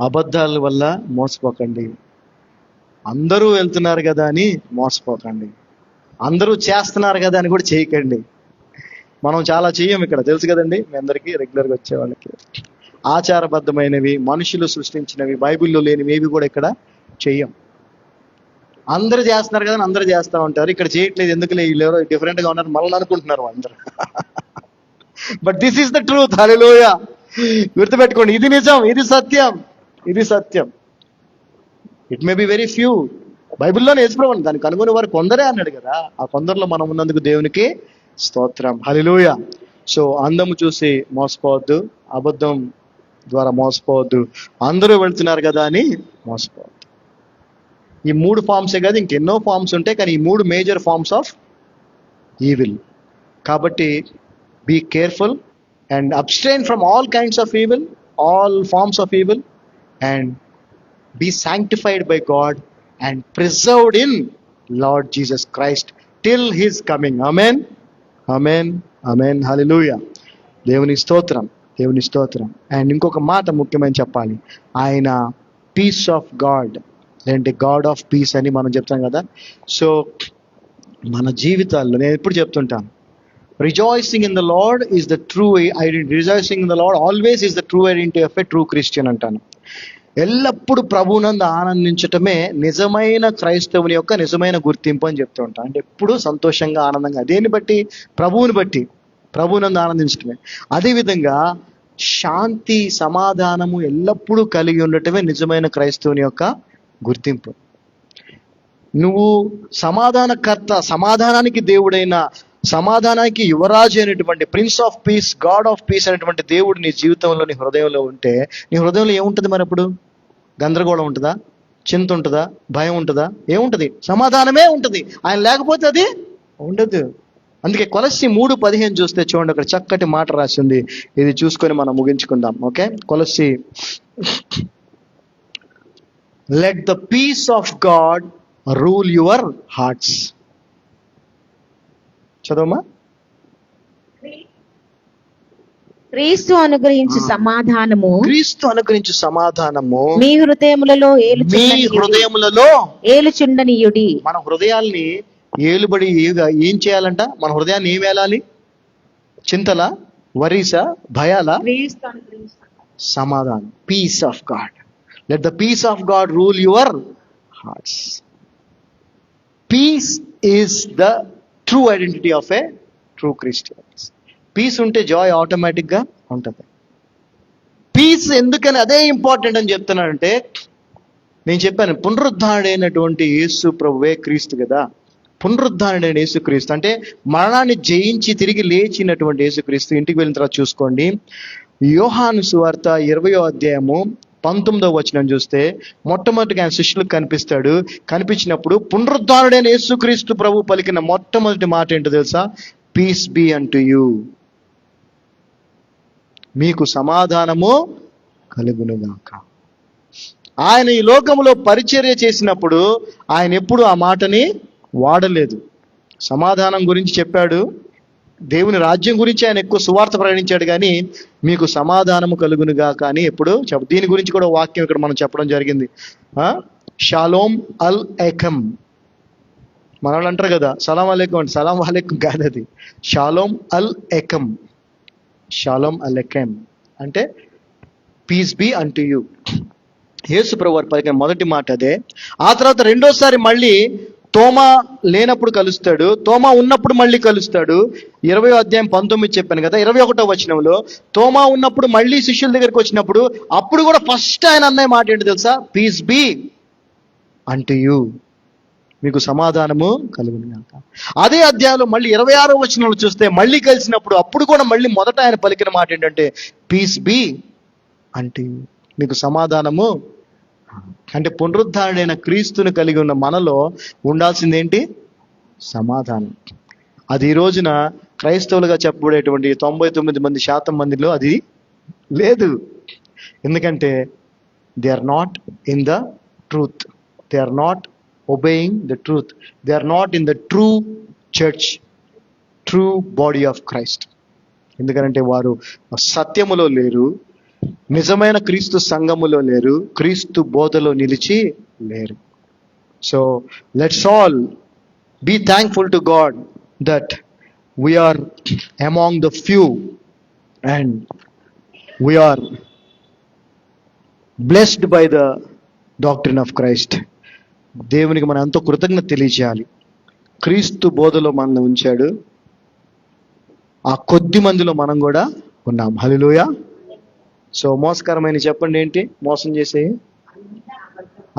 Speaker 1: అబద్ధాల వల్ల మోసపోకండి, అందరూ వెళ్తున్నారు కదా అని మోసపోకండి, అందరూ చేస్తున్నారు కదా అని కూడా చేయకండి. మనం చాలా చెయ్యం ఇక్కడ, తెలుసు కదండి మీ అందరికీ, రెగ్యులర్గా వచ్చే వాళ్ళకి. ఆచారబద్ధమైనవి, మనుషులు సృష్టించినవి, బైబిల్లో లేనివి ఏవి కూడా ఇక్కడ చెయ్యం. అందరూ చేస్తున్నారు కదా అని అందరూ చేస్తూ ఉంటారు. ఇక్కడ చేయట్లేదు ఎందుకులే, వీళ్ళు ఎవరో డిఫరెంట్గా ఉన్నారు మళ్ళీ అనుకుంటున్నారు అందరూ. But this is the truth. Hallelujah. గుర్తుపెట్టుకోండి, ఇది నిజం, ఇది సత్యం, ఇది సత్యం. It may be very few. బైబిల్లోనే యేసుప్రభు దాన్ని కనుగొనే వారు కొందరే అన్నాడు కదా. ఆ కొందరిలో మనం ఉన్నందుకు దేవునికి స్తోత్రం. హల్లెలూయా. సో అందము చూసి మోసపోవద్దు, అబద్ధం ద్వారా మోసపోవద్దు, అందరూ వెళ్తున్నారు కదా అని మోసపోవద్దు. ఈ 3 ఫార్మ్సే కాదు, ఇంకెన్నో ఫార్మ్స్ ఉంటాయి, కానీ ఈ 3 మేజర్ ఫార్మ్స్ ఆఫ్ ఈవిల్. కాబట్టి be careful and abstain from all kinds of evil, all forms of evil, and be sanctified by God and preserved in Lord Jesus Christ till his coming. Amen, amen, amen. Hallelujah. దేవుని స్తోత్రం, దేవుని స్తోత్రం. And ఇంకొక మాట ముఖ్యమైన చెప్పాలి, ఆయన piece of God, లేదంటే గాడ్ ఆఫ్ పీస్ అని మనం చెప్తాం కదా. సో మన జీవితాల్లో నేను ఎప్పుడు చెప్తుంటాను, rejoicing in the lord is the true identity. Rejoicing in the lord always is the true identity of a true Christian అంటాను. ఎల్లప్పుడూ ప్రభువునందు ఆనందించటమే నిజమైన క్రైస్తవుని యొక్క నిజమైన గుర్తింపు అని చెప్తూ ఉంటాను. అంటే ఎప్పుడూ సంతోషంగా, ఆనందంగా, దేన్ని బట్టి? ప్రభువుని బట్టి, ప్రభువునందు ఆనందించటమే. అదేవిధంగా శాంతి, సమాధానము ఎల్లప్పుడూ కలిగి ఉండటమే నిజమైన క్రైస్తవుని యొక్క గుర్తింపు. నువ్వు సమాధానకర్త, సమాధానానికి దేవుడైన, సమాధానానికి యువరాజు అయినటువంటి prince of piece, God of piece అనేటువంటి దేవుడు నీ జీవితంలో, నీ హృదయంలో ఉంటే నీ హృదయంలో ఏముంటుంది మరి? అప్పుడు గందరగోళం ఉంటుందా? చింత ఉంటుందా? భయం ఉంటుందా? ఏముంటుంది? సమాధానమే ఉంటుంది. ఆయన లేకపోతే అది ఉండదు. అందుకే కొలస్సీ 3:15 చూస్తే చూడండి, అక్కడ చక్కటి మాట రాసింది. ఇది చూసుకొని మనం ముగించుకుందాం. ఓకే, కొలస్సీ, let the peace of God rule your hearts. చదవమా.
Speaker 2: క్రీస్తు అనుగ్రహించు సమాధానము,
Speaker 1: క్రీస్తు అనుగ్రహించు సమాధానము
Speaker 2: మీ హృదయములలో ఏలుచుండనీయుడి.
Speaker 1: మన హృదయాల్ని ఏలుబడి ఏం చేయాలంట? మన హృదయాన్ని ఏం వేలాలి? చింతల, వరీసా, భయాల, సమాధానం. Peace of God. Let the peace of God rule your hearts. Peace is the true identity of a true Christians. Peace ఉంటే జాయ్ ఆటోమేటిక్గా ఉంటుంది. పీస్ ఎందుకని అదే ఇంపార్టెంట్ అని చెప్తున్నానంటే, నేను చెప్పాను పునరుద్ధారుడైనటువంటి యేసు ప్రభువే క్రీస్తు కదా. పునరుద్ధారుడైన యేసు క్రీస్తు అంటే మరణాన్ని జయించి తిరిగి లేచినటువంటి యేసు క్రీస్తు. ఇంటికి వెళ్ళిన తర్వాత చూసుకోండి, యోహాను సువార్త 20వ అధ్యాయము 19వ వచనం చూస్తే, మొట్టమొదటిగా ఆయన శిష్యులకు కనిపిస్తాడు. కనిపించినప్పుడు పునరుద్ధారుడైన యేసు క్రీస్తు ప్రభు పలికిన మొట్టమొదటి మాట ఏంటో తెలుసా? Peace be unto you. మీకు సమాధానము కలుగునుగాక. ఆయన ఈ లోకంలో పరిచర్య చేసినప్పుడు ఆయన ఎప్పుడు ఆ మాటని వాడలేదు. సమాధానం గురించి చెప్పాడు, దేవుని రాజ్యం గురించి ఆయన ఎక్కువ సువార్త ప్రకటించాడు, కానీ మీకు సమాధానము కలుగునుగాక అని ఎప్పుడు దీని గురించి కూడా వాక్యం ఇక్కడ మనం చెప్పడం జరిగింది. షాలోమ్ అల్ ఎకమ్. మన వాళ్ళు అంటారు కదా సలాం అలైకుం అంటే, సలాం అలైకుం కాదు, అది షాలోమ్ అల్ ఎకమ్. షాలోమ్ అల్ ఎకమ్ అంటే పీస్ బీ అంటు యూ. యేసు ప్రభు వారు పలికిన మొదటి మాట అదే. ఆ తర్వాత రెండోసారి మళ్ళీ తోమా లేనప్పుడు కలుస్తాడు, తోమా ఉన్నప్పుడు మళ్ళీ కలుస్తాడు. 20వ అధ్యాయం 19 చెప్పాను కదా. 21వ వచనంలో తోమా ఉన్నప్పుడు మళ్ళీ శిష్యుల దగ్గరికి వచ్చినప్పుడు అప్పుడు కూడా ఫస్ట్ ఆయన అన్నయ్య మాట ఏంటి తెలుసా? పీస్ బీ అంటు యూ, మీకు సమాధానము కలుగునుగాక. అదే అధ్యాయంలో మళ్ళీ 26వ వచనంలో చూస్తే మళ్ళీ కలిసినప్పుడు అప్పుడు కూడా మళ్ళీ మొదట ఆయన పలికిన మాట ఏంటంటే పీస్ బీ అంటు యూ, మీకు సమాధానము. అంటే పునరుద్ధారుడైన క్రీస్తుని కలిగి ఉన్న మనలో ఉండాల్సింది ఏంటి? సమాధానం. అది ఈ రోజున క్రైస్తవులుగా చెప్పబడేటువంటి 99% మందిలో అది లేదు. ఎందుకంటే they are not in the truth, they are not obeying the truth, they are not in the true church, true body of Christ. ఎందుకంటే వారు సత్యములో లేరు, నిజమైన క్రీస్తు సంఘములో లేరు, క్రీస్తు బోధలో నిలిచి లేరు. So let's all be thankful to God that we are among the few and we are blessed by the doctrine of Christ. దేవునికి మనం ఎంతో కృతజ్ఞత తెలియజేయాలి. క్రీస్తు బోధలో మనం ఉంచాడు, ఆ కొద్ది మందిలో మనం కూడా ఉన్నాం. హల్లెలూయా. సో మోసకరమైన చెప్పండి ఏంటి? మోసం చేసే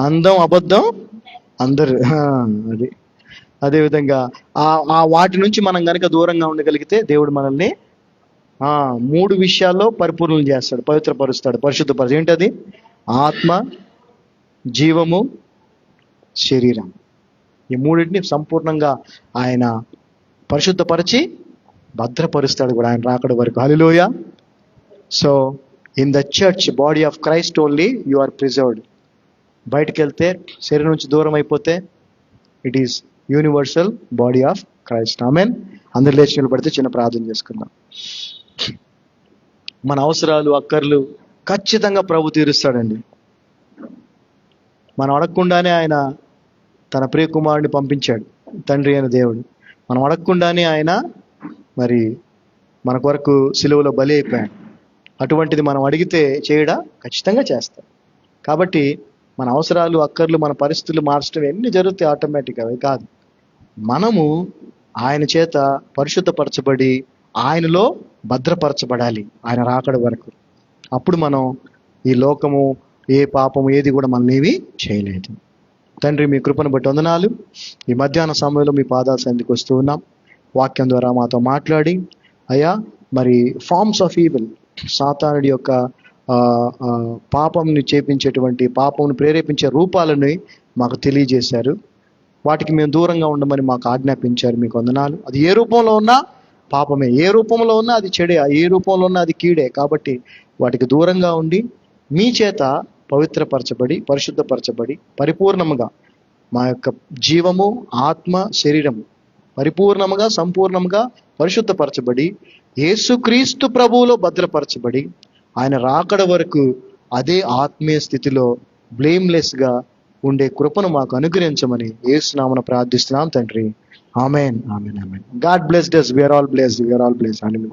Speaker 1: అందం, అబద్ధం, అందరు. అది అదేవిధంగా ఆ వాటి నుంచి మనం కనుక దూరంగా ఉండగలిగితే దేవుడు మనల్ని 3 విషయాల్లో పరిపూర్ణం చేస్తాడు, పవిత్రపరుస్తాడు, పరిశుద్ధపరుస్తాడు. ఏంటది? ఆత్మ, జీవము, శరీరం. ఈ మూడింటిని సంపూర్ణంగా ఆయన పరిశుద్ధపరిచి భద్రపరుస్తాడు కూడా ఆయన రాకడ వరకు. Hallelujah. So in the church body of Christ only you are preserved. బయటకు వెళ్తే శరీరం నుంచి దూరం అయిపోతే it is universal body of Christ. Amen. అందరు లేచి నిలబడితే చిన్న ప్రార్థన చేసుకుందాం. మన అవసరాలు, అక్కర్లు ఖచ్చితంగా ప్రభు తీరుస్తాడండి. మనం అడగకుండానే ఆయన తన ప్రియ కుమారుడిని పంపించాడు, తండ్రి అయిన దేవుడు. మనం అడగకుండానే ఆయన మరి మన కొరకు సిలువలో బలి అయిపోయాడు. అటువంటిది మనం అడిగితే చేయడా? ఖచ్చితంగా చేస్తాం. కాబట్టి మన అవసరాలు, అక్కర్లు, మన పరిస్థితులు మార్చడం ఎన్ని జరుగుతాయి ఆటోమేటిక్గా కాదు. మనము ఆయన చేత పరిశుద్ధపరచబడి ఆయనలో భద్రపరచబడాలి ఆయన రాకడ వరకు. అప్పుడు మనం ఈ లోకము, ఏ పాపము, ఏది కూడా మనల్ని ఏమీ చేయలేదు. తండ్రి, మీ కృపను బట్టి వందనాలు. ఈ మధ్యాహ్న సమయంలో మీ పాదాల సన్నిధికి వస్తూ ఉన్నాం. వాక్యం ద్వారా మాతో మాట్లాడి అయ్యా, మరి ఫార్మ్స్ ఆఫ్ ఈవిల్, సాతానుడి యొక్క పాపంని చేపించేటువంటి, పాపంను ప్రేరేపించే రూపాలని మాకు తెలియజేశారు. వాటికి మేము దూరంగా ఉండమని మాకు ఆజ్ఞాపించారు. మీకు వందనాలు. అది ఏ రూపంలో ఉన్నా పాపమే, ఏ రూపంలో ఉన్నా అది చెడే, ఏ రూపంలో ఉన్నా అది కీడే. కాబట్టి వాటికి దూరంగా ఉండి మీ చేత పవిత్రపరచబడి, పరిశుద్ధపరచబడి, పరిపూర్ణముగా మా యొక్క జీవము, ఆత్మ, శరీరము పరిపూర్ణముగా, సంపూర్ణముగా పరిశుద్ధపరచబడి, యేసుక్రీస్తు ప్రభువులో భద్రపరచబడి, ఆయన రాకడ వరకు అదే ఆత్మీయ స్థితిలో బ్లేమ్లెస్గా ఉండే కృపను మాకు అనుగ్రహించమని యేసు నామమున ప్రార్థిస్తున్నాం తండ్రి. Amen. Amen. Amen. God blessed us. We are all blessed. We are all blessed. Amen.